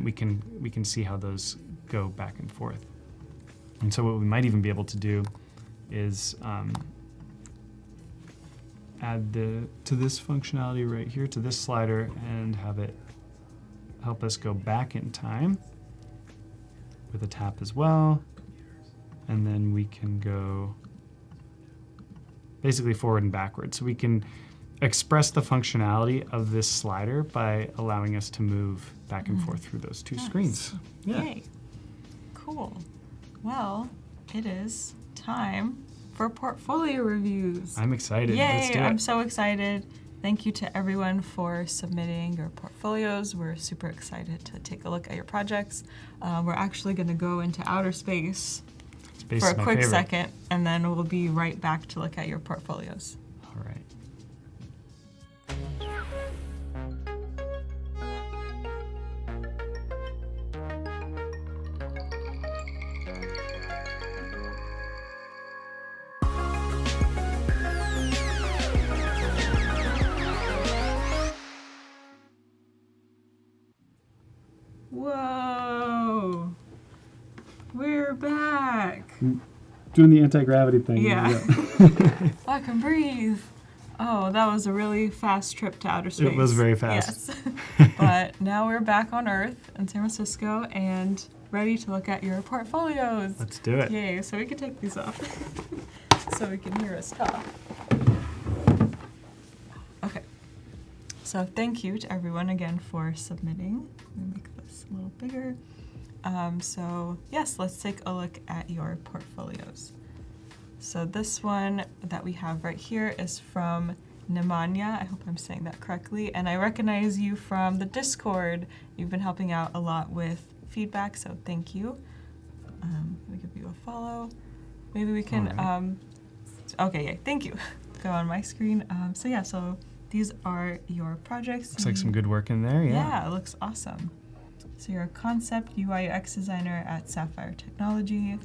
B: We can see how those go back and forth. And so what we might even be able to do is add to this functionality right here, to this slider, and have it help us go back in time with a tap as well. And then we can go basically forward and backwards. So we can express the functionality of this slider by allowing us to move back and forth through those two screens. Yeah.
A: Yay. Cool. Well, it is time for portfolio reviews.
B: I'm excited.
A: Yay,
B: Let's do it.
A: I'm so excited. Thank you to everyone for submitting your portfolios. We're super excited to take a look at your projects. We're actually going to go into outer space for a quick second, and then we'll be right back to look at your portfolios.
B: All right.
A: Whoa! We're back!
B: Doing the anti-gravity thing.
A: Yeah. I can breathe. Oh, that was a really fast trip to outer space.
B: It was very fast.
A: Yes. But now we're back on Earth in San Francisco and ready to look at your portfolios.
B: Let's do it.
A: Yay, so we can take these off so we can hear us talk. Okay. So thank you to everyone again for submitting. Let me make this a little bigger. So yes, let's take a look at your portfolios. So this one that we have right here is from Nemanja. I hope I'm saying that correctly. And I recognize you from the Discord. You've been helping out a lot with feedback, so thank you. I'm gonna give you a follow. Maybe we can, okay, yeah, thank you. Go on my screen. So yeah, so these are your projects.
B: Looks like some good work in there,
A: Yeah, it looks awesome. So you're a concept UI UX designer at Sapphire Technology,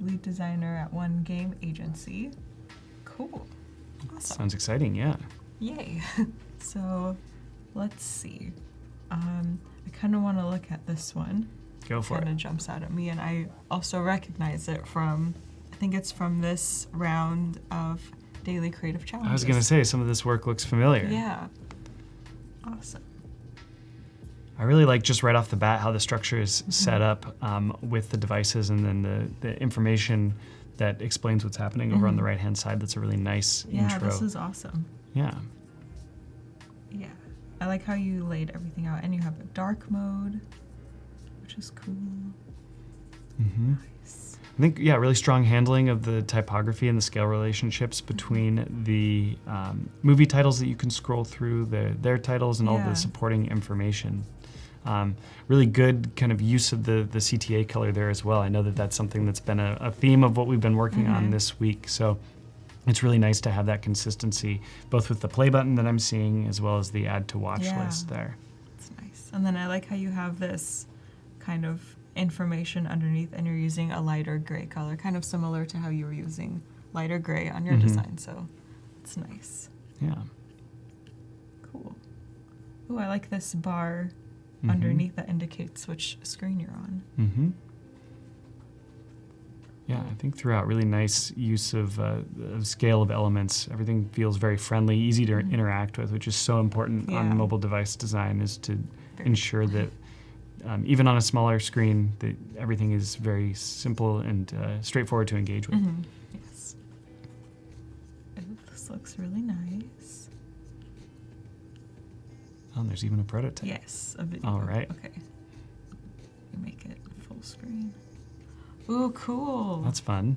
A: lead designer at one game agency. Cool. Awesome.
B: Sounds exciting, yeah.
A: Yay. So let's see. I kind of want to look at this one.
B: Go for it.
A: Kind of jumps out at me, and I also recognize it from, I think it's from this round of daily creative challenges.
B: I was going to say, some of this work looks familiar.
A: Yeah. Awesome.
B: I really like just right off the bat how the structure is set up with the devices and then the information that explains what's happening over on the right-hand side. That's a really nice intro.
A: Yeah, this is awesome.
B: Yeah.
A: Yeah. I like how you laid everything out, and you have a dark mode, which is cool. Nice.
B: I think, yeah, really strong handling of the typography and the scale relationships between the movie titles that you can scroll through, their titles, and all the supporting information. Really good kind of use of the CTA color there as well. I know that that's something that's been a theme of what we've been working on this week. So it's really nice to have that consistency, both with the play button that I'm seeing as well as the add to watch list there.
A: It's nice. And then I like how you have this kind of information underneath and you're using a lighter gray color, kind of similar to how you were using lighter gray on your design. So it's nice.
B: Yeah.
A: Cool. Ooh, I like this bar underneath that indicates which screen you're on.
B: Yeah, I think throughout, really nice use of scale of elements. Everything feels very friendly, easy to interact with, which is so important on mobile device design, is to ensure that even on a smaller screen, that everything is very simple and straightforward to engage with.
A: Yes. This looks really nice.
B: Oh, there's even a prototype.
A: Yes, a video.
B: All right.
A: Okay. You make it full screen. Ooh, cool.
B: That's fun.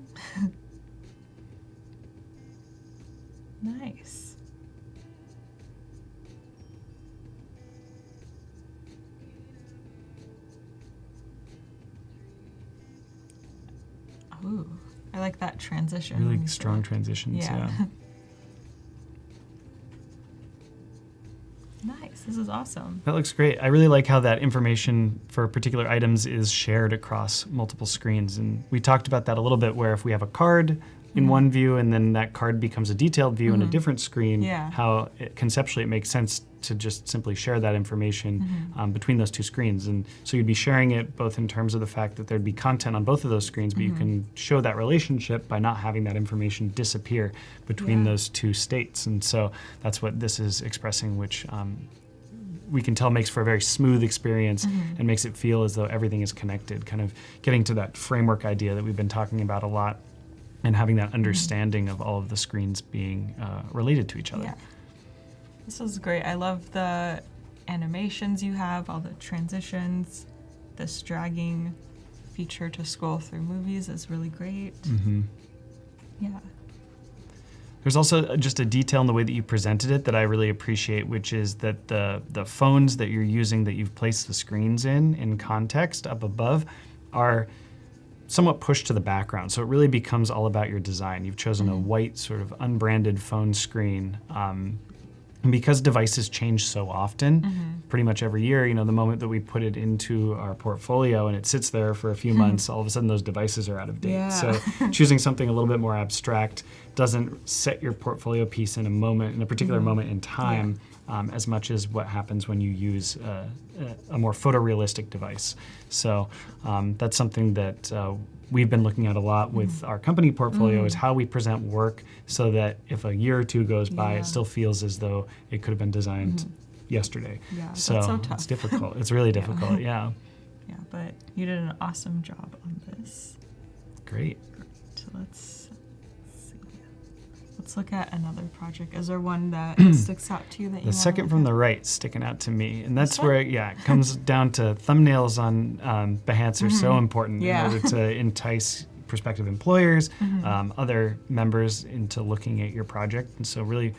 A: Nice. Ooh, I like that transition.
B: Really strong transitions, yeah.
A: Nice, this is awesome.
B: That looks great. I really like how that information for particular items is shared across multiple screens. And we talked about that a little bit, where if we have a card in one view and then that card becomes a detailed view in a different screen, how conceptually it makes sense to just simply share that information between those two screens. And so you'd be sharing it both in terms of the fact that there'd be content on both of those screens, but you can show that relationship by not having that information disappear between those two states. And so that's what this is expressing, which we can tell makes for a very smooth experience and makes it feel as though everything is connected, kind of getting to that framework idea that we've been talking about a lot, and having that understanding of all of the screens being related to each other.
A: Yeah. This is great. I love the animations you have, all the transitions. This dragging feature to scroll through movies is really great. Yeah.
B: There's also just a detail in the way that you presented it that I really appreciate, which is that the phones that you're using, that you've placed the screens in context up above, are somewhat pushed to the background. So it really becomes all about your design. You've chosen a white sort of unbranded phone screen. And because devices change so often, pretty much every year, you know, the moment that we put it into our portfolio and it sits there for a few months, all of a sudden those devices are out of date.
A: Yeah.
B: So choosing something a little bit more abstract doesn't set your portfolio piece in a particular moment in time, as much as what happens when you use a more photorealistic device. So that's something that we've been looking at a lot with our company portfolio, is how we present work so that if a year or two goes by, it still feels as though it could have been designed yesterday.
A: Yeah, that's
B: so
A: so tough.
B: it's difficult. It's really difficult, yeah.
A: Yeah, but you did an awesome job on this.
B: Great.
A: So let's see. Let's look at another project. Is there one that sticks out to you that you want?
B: The second from the right sticking out to me, and that's where it comes down to thumbnails on Behance are so important in order to entice prospective employers, other members into looking at your project. And so really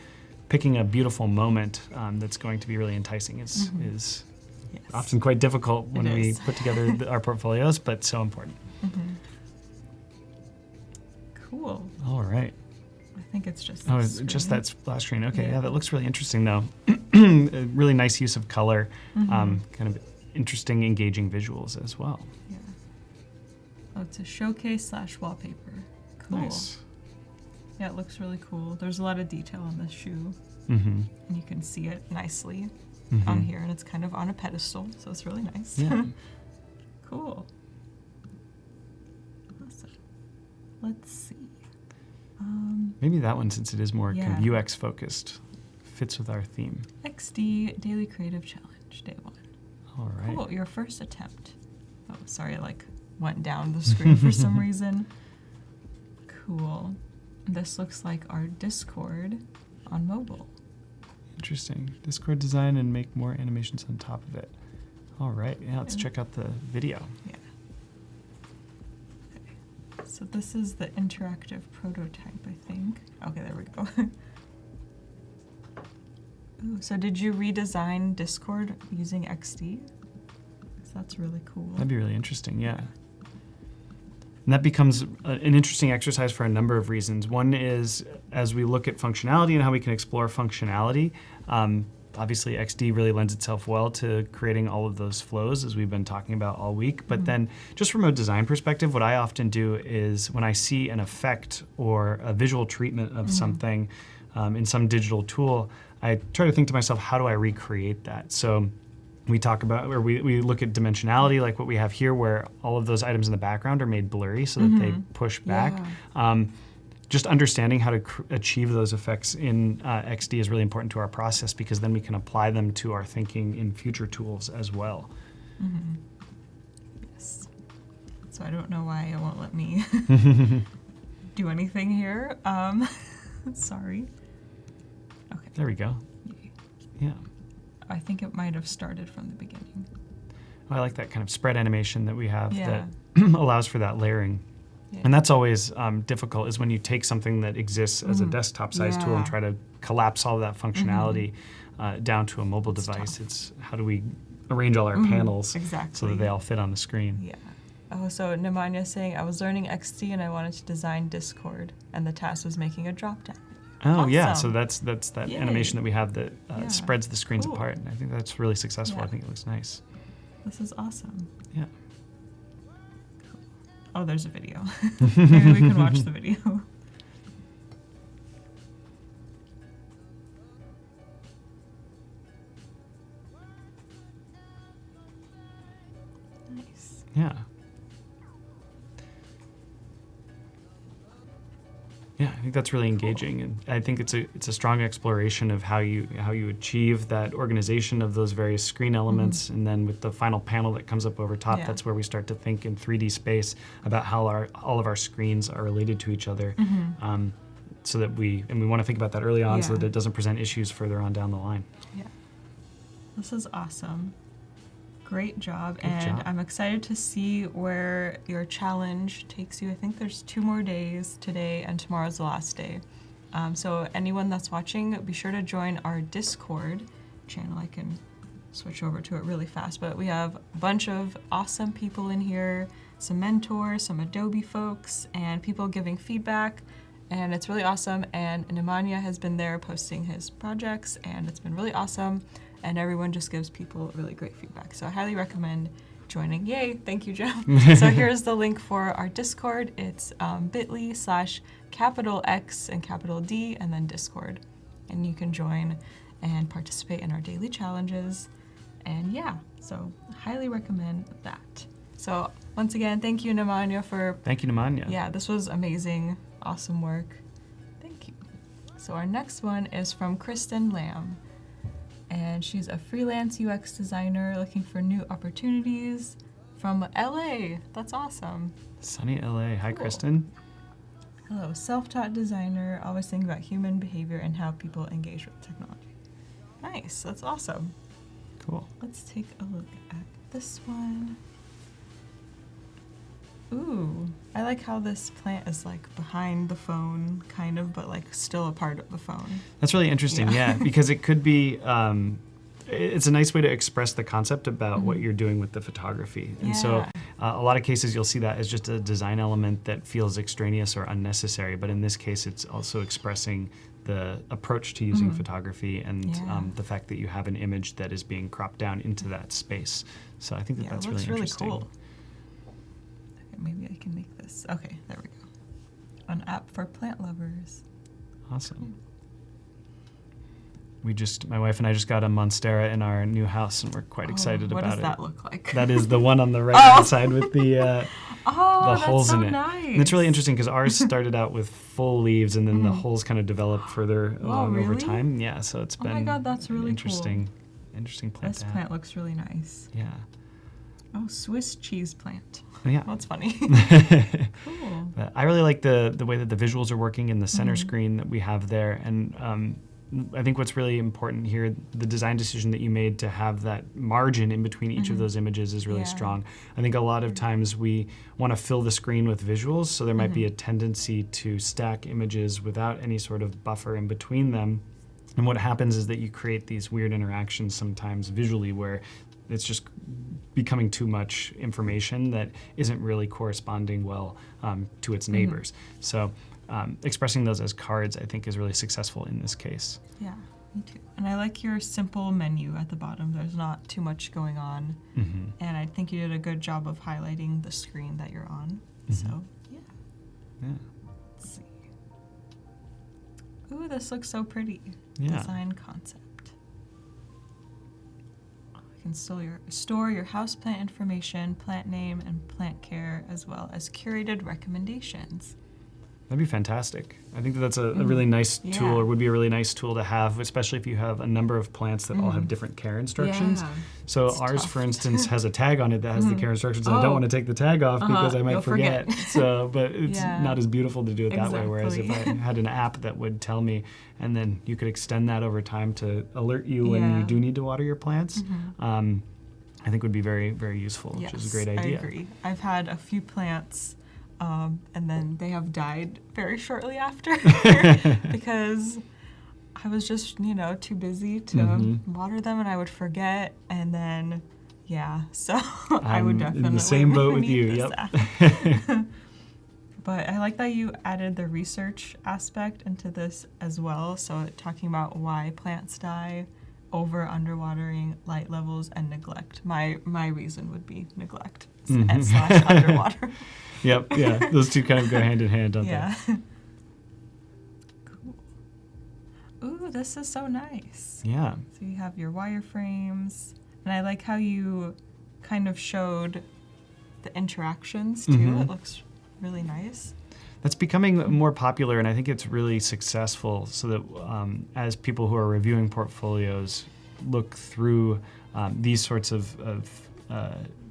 B: picking a beautiful moment that's going to be really enticing is often quite difficult when we put together our portfolios, but so important.
A: Cool.
B: All right.
A: I think it's just
B: Oh,
A: this
B: just
A: screen.
B: that splash screen. Okay, yeah, that looks really interesting though. A really nice use of color, kind of interesting, engaging visuals as well.
A: Yeah. Oh, it's a showcase / wallpaper. Cool.
B: Nice.
A: Yeah, it looks really cool. There's a lot of detail on this shoe,
B: Mm-hmm.
A: and you can see it nicely on here, and it's kind of on a pedestal, so it's really nice.
B: Yeah.
A: Cool. Awesome. Let's see.
B: Maybe that one, since it is more kind of
A: Yeah.
B: UX focused, fits with our theme.
A: XD Daily Creative Challenge, day 1.
B: All right.
A: Cool, your first attempt. Oh, sorry, I went down the screen for some reason. Cool. This looks like our Discord on mobile.
B: Interesting. Discord design and make more animations on top of it. All right. Yeah, let's check out the video.
A: Yeah. Okay. So this is the interactive prototype, I think. Okay, there we go. Ooh, so did you redesign Discord using XD? 'Cause that's really cool.
B: That'd be really interesting, yeah. And that becomes an interesting exercise for a number of reasons. One is, as we look at functionality and how we can explore functionality, obviously XD really lends itself well to creating all of those flows, as we've been talking about all week. But then just from a design perspective, what I often do is when I see an effect or a visual treatment of something in some digital tool, I try to think to myself, how do I recreate that? So we talk about, or we look at dimensionality, like what we have here, where all of those items in the background are made blurry so that they push back. Just understanding how to achieve those effects in XD is really important to our process, because then we can apply them to our thinking in future tools as well.
A: Yes. So I don't know why it won't let me do anything here. Sorry. Okay.
B: There we go. Yeah.
A: I think it might have started from the beginning.
B: I like that kind of spread animation that we have
A: Yeah.
B: that allows for that layering.
A: Yeah.
B: And that's always difficult, is when you take something that exists as a desktop size tool and
A: Yeah.
B: try to collapse all that functionality down to a mobile
A: It's
B: device.
A: tough.
B: It's how do we arrange all our panels so
A: Exactly.
B: that they all fit on the screen.
A: Yeah. Oh, so Nemanja saying, I was learning XD and I wanted to design Discord, and the task was making a drop-down.
B: Oh yeah, so
A: Awesome.
B: that's that
A: Yay.
B: animation that we have that
A: Yeah.
B: spreads the screens
A: Cool.
B: apart, and I think that's really successful.
A: Yeah.
B: I think it looks nice.
A: This is awesome.
B: Yeah.
A: Oh, there's a video. Maybe we can watch the video. Nice.
B: Yeah. Yeah, I think that's really engaging, and I think it's a strong exploration of how you achieve that organization of those various screen elements, and then with the final panel that comes up over top,
A: Yeah.
B: that's where we start to think in 3D space about how all of our screens are related to each other, so that we want to think about that early on, so
A: Yeah.
B: that it doesn't present issues further on down the line.
A: Yeah. This is awesome. Great job.
B: Good
A: And
B: job.
A: I'm excited to see where your challenge takes you. I think there's 2 more days, today and tomorrow's the last day. So anyone that's watching, be sure to join our Discord channel. I can switch over to it really fast, but we have a bunch of awesome people in here, some mentors, some Adobe folks, and people giving feedback. And it's really awesome. And Nemanja has been there posting his projects, and it's been really awesome. And everyone just gives people really great feedback. So I highly recommend joining. Yay, thank you, Jeff. So here's the link for our Discord. It's bit.ly/X and D and then Discord. And you can join and participate in our daily challenges. And yeah, so highly recommend that. So once again, thank you, Nemanja, for
B: Thank you, Nemanja.
A: yeah, this was amazing. Awesome work. Thank you. So our next one is from Kristen Lamb. And she's a freelance UX designer looking for new opportunities from LA. That's awesome.
B: Sunny LA. Hi,
A: Cool.
B: Kristen.
A: Hello, self-taught designer, always thinking about human behavior and how people engage with technology. Nice, that's awesome.
B: Cool.
A: Let's take a look at this one. Ooh, I like how this plant is like behind the phone, kind of, but like still a part of the phone.
B: That's really interesting,
A: Yeah.
B: yeah, because it could be, it's a nice way to express the concept about what you're doing with the photography. And so
A: Yeah.
B: a lot of cases you'll see that as just a design element that feels extraneous or unnecessary, but in this case it's also expressing the approach to using photography and
A: Yeah.
B: the fact that you have an image that is being cropped down into that space. So I think that
A: Yeah,
B: that's
A: it looks
B: really
A: really
B: interesting.
A: cool. Okay, maybe I can make this. Okay, there we go. An app for plant lovers.
B: Awesome. My wife and I just got a Monstera in our new house, and we're quite excited
A: what
B: about
A: does
B: it.
A: that look like?
B: That is the one on the right-hand side with the
A: oh,
B: the
A: that's
B: holes
A: so
B: in it.
A: nice.
B: And it's really interesting because ours started out with full leaves, and then the holes kind of developed further along over
A: really?
B: time. Yeah, so it's
A: Oh
B: been
A: my God, that's
B: an
A: really
B: interesting plant
A: This
B: to have.
A: plant looks really nice.
B: Yeah.
A: Oh, Swiss cheese plant.
B: Yeah.
A: That's funny. Cool.
B: But I really like the way that the visuals are working in the center
A: Mm-hmm.
B: screen that we have there. And I think what's really important here, the design decision that you made to have that margin in between each of those images is really
A: Yeah.
B: strong. I think a lot of times we want to fill the screen with visuals, so there might be a tendency to stack images without any sort of buffer in between them. And what happens is that you create these weird interactions sometimes visually where it's just becoming too much information that isn't really corresponding well to its neighbors. So expressing those as cards, I think, is really successful in this case.
A: Yeah, me too. And I like your simple menu at the bottom. There's not too much going on. And I think you did a good job of highlighting the screen that you're on. So, yeah.
B: Yeah.
A: Let's see. Ooh, this looks so pretty.
B: Yeah.
A: Design concept. You can store your houseplant information, plant name, and plant care, as well as curated recommendations.
B: That'd be fantastic. I think that's a really nice tool, or would be a really nice tool to have, especially if you have a number of plants that all have different care instructions.
A: Yeah,
B: so
A: it's
B: ours,
A: tough.
B: for instance, has a tag on it that has the care instructions, and I don't want to take the tag off because I might
A: You'll
B: forget. So, but it's
A: Yeah.
B: not as beautiful to do it that way. Whereas if I
A: Exactly.
B: had an app that would tell me, and then you could extend that over time to alert you when you do need to water your plants, I think would be very, very useful, which is a great idea.
A: I agree. I've had a few plants, and then they have died very shortly after because I was just, too busy to water them, and I would forget, and then, so I would definitely
B: in the same boat with
A: need
B: you.
A: this
B: Yep.
A: app. But I like that you added the research aspect into this as well. So talking about why plants die, underwatering, light levels, and neglect. My reason would be neglect and slash underwater.
B: Yep. Yeah. Those two kind of go hand in hand, don't
A: Yeah. Cool. Ooh, this is so nice.
B: they? Yeah.
A: So you have your wireframes, and I like how you kind of showed the interactions too. It looks really nice.
B: That's becoming more popular, and I think it's really successful so that as people who are reviewing portfolios look through these sorts of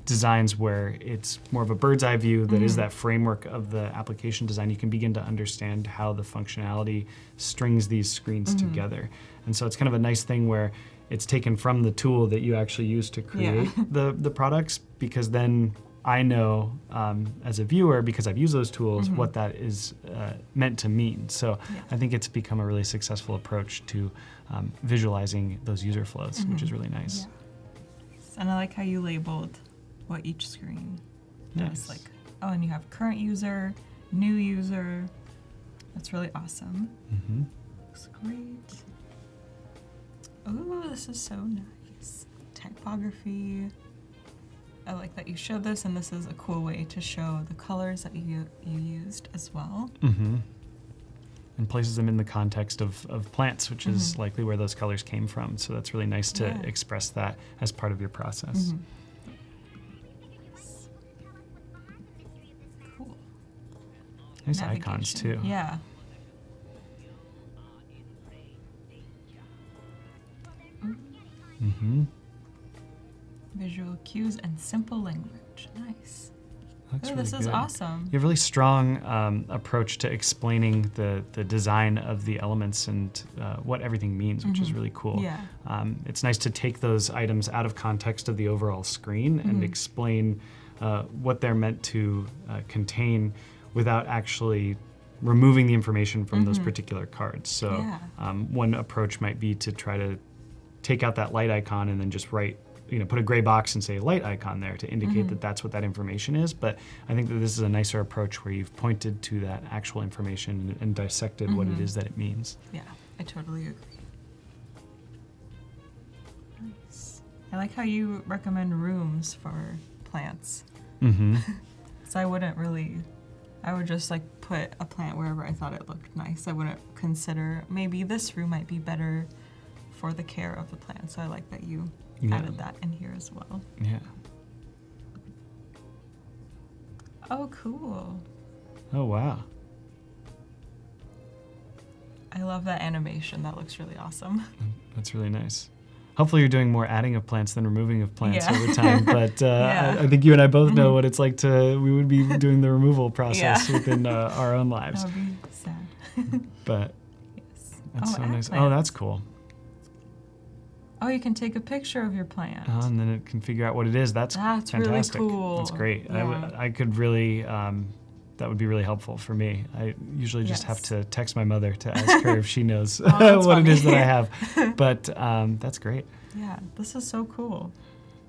B: designs where it's more of a bird's eye view that is that framework of the application design, you can begin to understand how the functionality strings these screens together. And so it's kind of a nice thing where it's taken from the tool that you actually use to create the products, because then I know as a viewer, because I've used those tools, what that is meant to mean. So I think it's become a really successful approach to visualizing those user flows, which is really nice.
A: Yeah. And I like how you labeled what each screen does.
B: Nice.
A: Like, and you have current user, new user. That's really awesome. Looks great. Oh, this is so nice. Typography. I like that you showed this, and this is a cool way to show the colors that you used as well.
B: And places them in the context of plants, which is likely where those colors came from. So that's really nice to express that as part of your process.
A: Cool.
B: Nice icons too.
A: Yeah. Visual cues and simple language. Nice.
B: That's
A: This
B: really
A: is
B: good.
A: awesome.
B: You have a really strong approach to explaining the design of the elements and what everything means, which is really cool.
A: Yeah.
B: It's nice to take those items out of context of the overall screen and explain what they're meant to contain without actually removing the information from those particular cards. So one approach might be to try to take out that light icon and then just write, put a gray box and say light icon there to indicate that that's what that information is. But I think that this is a nicer approach where you've pointed to that actual information and dissected what it is that it means.
A: Yeah, I totally agree. Nice. I like how you recommend rooms for plants. So I would just put a plant wherever I thought it looked nice. I wouldn't consider maybe this room might be better for the care of the plant. So I like that you added that in here as well.
B: Yeah.
A: Oh, cool.
B: Oh, wow.
A: I love that animation. That looks really awesome.
B: That's really nice. Hopefully you're doing more adding of plants than removing of plants
A: Yeah.
B: over time. But
A: Yeah.
B: I think you and I both know what it's like we would be doing the removal process within our own lives.
A: That would be sad.
B: But
A: Yes.
B: that's so
A: add
B: nice. Oh,
A: plants.
B: that's cool.
A: Oh, you can take a picture of your plant.
B: And then it can figure out what it is. That's
A: That's really
B: fantastic.
A: cool.
B: That's great.
A: Yeah.
B: I could really, that would be really helpful for me. I usually just have to text my mother to ask her if she knows
A: that's
B: what it is that
A: funny.
B: I have. But that's great.
A: Yeah, this is so cool.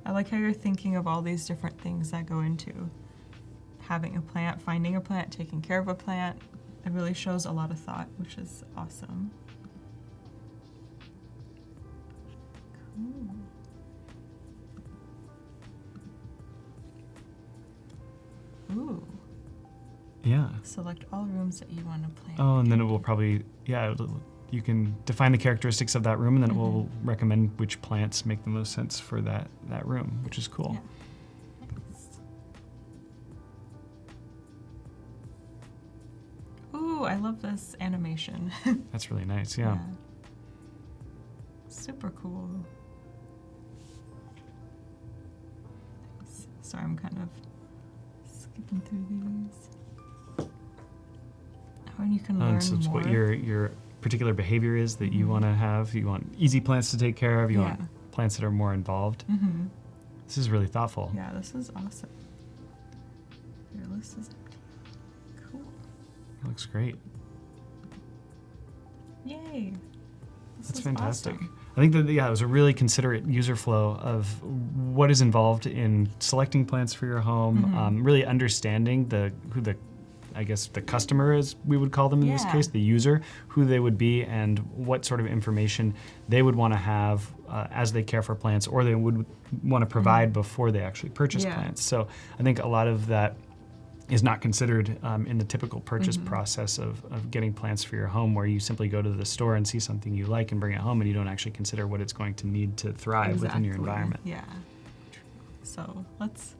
A: I like how you're thinking of all these different things that go into having a plant, finding a plant, taking care of a plant. It really shows a lot of thought, which is awesome. Cool. Ooh.
B: Yeah.
A: Select all rooms that you want to plant.
B: Oh, and then it will probably, you can define the characteristics of that room, and then it will recommend which plants make the most sense for that room, which is cool.
A: Yeah. Ooh, Ooh, I love this animation.
B: That's really nice, yeah.
A: Super cool. Nice. Sorry, I'm kind of skipping through these. Oh, and you can learn
B: so it's
A: more.
B: what your particular behavior is that you want to have. You want easy plants to take care of. You want plants that are more involved. This is really thoughtful.
A: Yeah, this is awesome. Your list is empty. Cool.
B: It looks great.
A: Yay.
B: That's fantastic.
A: Awesome.
B: I think that, it was a really considerate user flow of what is involved in selecting plants for your home, really understanding who the customer is, we would call them in this case, the user, who they would be and what sort of information they would want to have as they care for plants, or they would want to provide before they actually purchase plants. So I think a lot of that is not considered in the typical purchase process of getting plants for your home, where you simply go to the store and see something you like and bring it home, and you don't actually consider what it's going to need to thrive within your environment.
A: Yeah. So let's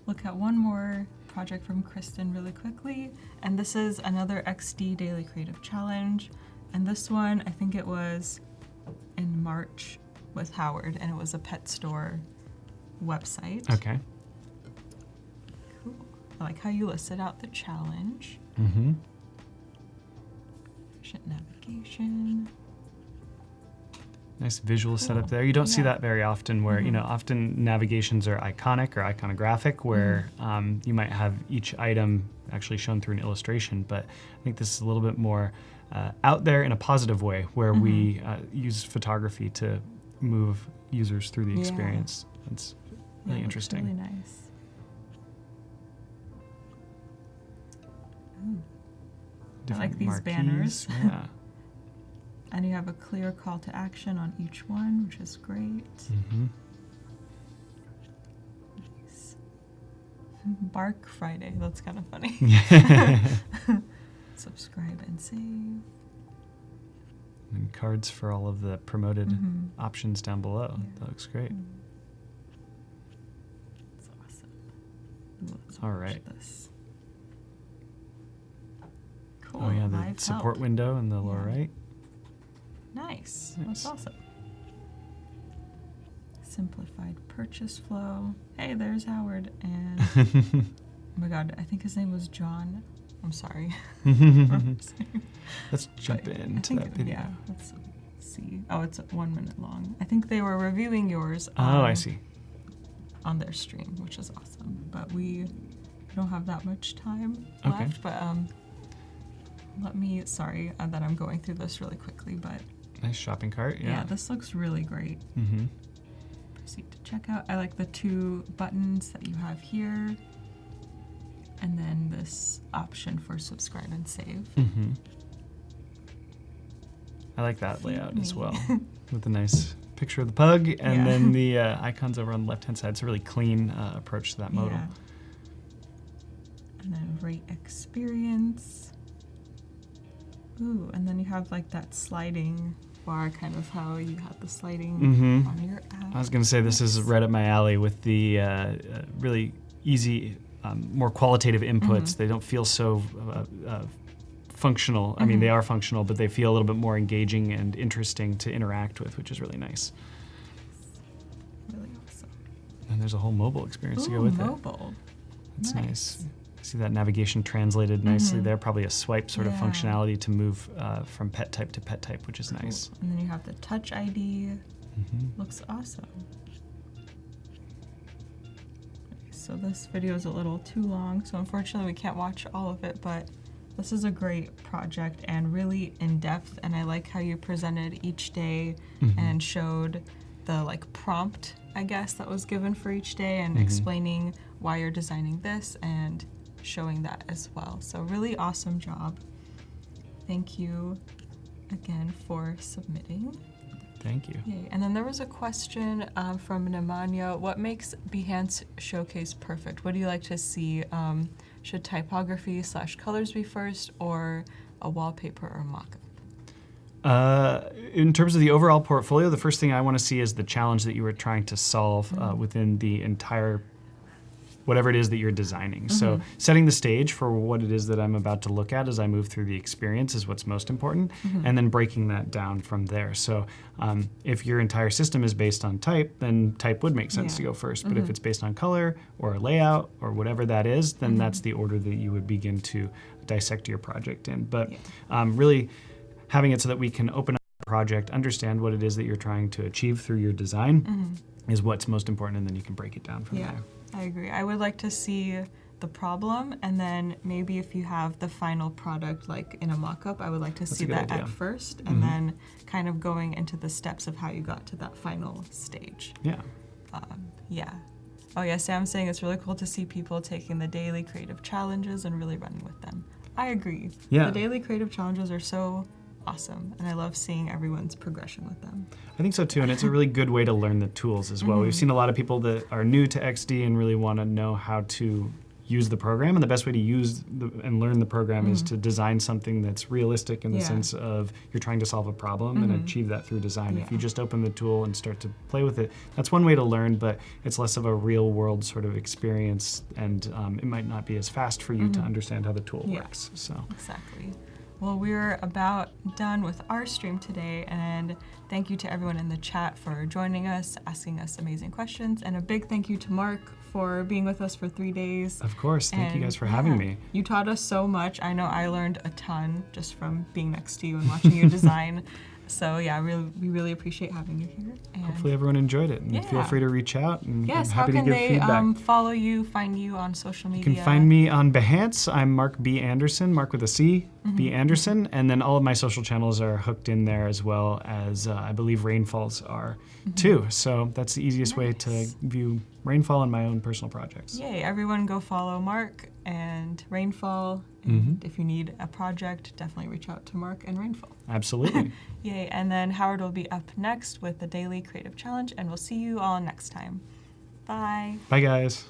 A: look at one more project from Kristen really quickly. And this is another XD Daily Creative Challenge. And this one, I think it was in March with Howard, and it was a pet store website.
B: Okay.
A: Cool. I like how you listed out the challenge. Efficient navigation.
B: Nice visual setup there. You don't see that very often where, often navigations are iconic or iconographic, where you might have each item actually shown through an illustration, but I think this is a little bit more out there in a positive way, where we use photography to move users through the experience. It's really interesting.
A: Really nice. Ooh. I like these
B: marquees.
A: banners.
B: Yeah.
A: And you have a clear call to action on each one, which is great. Nice. Bark Friday, that's kind of funny. Subscribe and save.
B: And cards for all of the promoted options down below. That looks great.
A: That's awesome. Ooh, let's
B: all
A: watch
B: right.
A: This. Cool.
B: Oh yeah, the
A: Live
B: support
A: help.
B: window in the lower right.
A: Nice. That's awesome. Simplified purchase flow. Hey, there's Howard. And oh my God, I think his name was John. I'm sorry.
B: Let's jump into that video.
A: Yeah, let's see. Oh, it's 1 minute long. I think they were reviewing yours.
B: I see.
A: On their stream, which is awesome. But we don't have that much time left. But let me, sorry that I'm going through this really quickly, but
B: nice shopping cart.
A: yeah, this looks really great. Proceed to checkout. I like the 2 buttons that you have here, and then this option for subscribe and save.
B: I like that layout as well, with a nice picture of the pug, and then the icons over on the left-hand side. It's a really clean approach to that modal.
A: Yeah. And then rate experience. Ooh, and then you have like that sliding bar, kind of how you had the sliding on your app.
B: I was going to say this is right up my alley with the really easy, more qualitative inputs. They don't feel so functional. I mean, they are functional, but they feel a little bit more engaging and interesting to interact with, which is really nice.
A: Really awesome.
B: And there's a whole mobile experience to go with
A: mobile.
B: it. That's nice. I see that navigation translated nicely there. Probably a swipe sort of functionality to move from pet type to pet type, which is nice.
A: And then you have the Touch ID. Looks awesome. So this video is a little too long, so unfortunately we can't watch all of it, but this is a great project and really in-depth, and I like how you presented each day and showed the like prompt, I guess, that was given for each day, and explaining why you're designing this and showing that as well. So really awesome job. Thank you again for submitting.
B: Thank you.
A: Yay. And then there was a question from Nemanja. What makes Behance Showcase perfect? What do you like to see? Should typography/colors be first, or a wallpaper or mock-up?
B: In terms of the overall portfolio, the first thing I want to see is the challenge that you were trying to solve within the entire whatever it is that you're designing. So setting the stage for what it is that I'm about to look at as I move through the experience is what's most important, and then breaking that down from there. So if your entire system is based on type, then type would make sense to go first. But if it's based on color or a layout or whatever that is, then that's the order that you would begin to dissect your project in. But really having it so that we can open up the project, understand what it is that you're trying to achieve through your design is what's most important, and then you can break it down from there.
A: I agree. I would like to see the problem, and then maybe if you have the final product like in a mock-up, I would like to see that at first, and then kind of going into the steps of how you got to that final stage. Oh yeah, Sam's saying it's really cool to see people taking the daily creative challenges and really running with them. I agree. The daily creative challenges are so awesome, and I love seeing everyone's progression with them.
B: I think so too, and it's a really good way to learn the tools as well. We've seen a lot of people that are new to XD and really want to know how to use the program, and the best way to use and learn the program is to design something that's realistic in the sense of you're trying to solve a problem and achieve that through design. If you just open the tool and start to play with it, that's one way to learn, but it's less of a real world sort of experience, and it might not be as fast for you to understand how the tool works. So
A: exactly. Well, we're about done with our stream today, and thank you to everyone in the chat for joining us, asking us amazing questions, and a big thank you to Marc for being with us for 3 days.
B: Of course, thank you guys for having me.
A: You taught us so much. I know I learned a ton just from being next to you and watching you design. So yeah, we really appreciate having you here. And
B: hopefully everyone enjoyed it, and feel free to reach out, and I'm
A: how
B: happy
A: can
B: to give feedback.
A: They follow you, find you on social media?
B: You can find me on Behance. I'm Marc B. Anderson, Marc with a C, B. Anderson, and then all of my social channels are hooked in there, as well as I believe Rainfall's are too. So that's the easiest way to view Rainfall and my own personal projects.
A: Yay, everyone go follow Marc and Rainfall. And if you need a project, definitely reach out to Marc and Rainfall.
B: Absolutely.
A: Yay, and then Howard will be up next with the Daily Creative Challenge, and we'll see you all next time. Bye.
B: Bye, guys.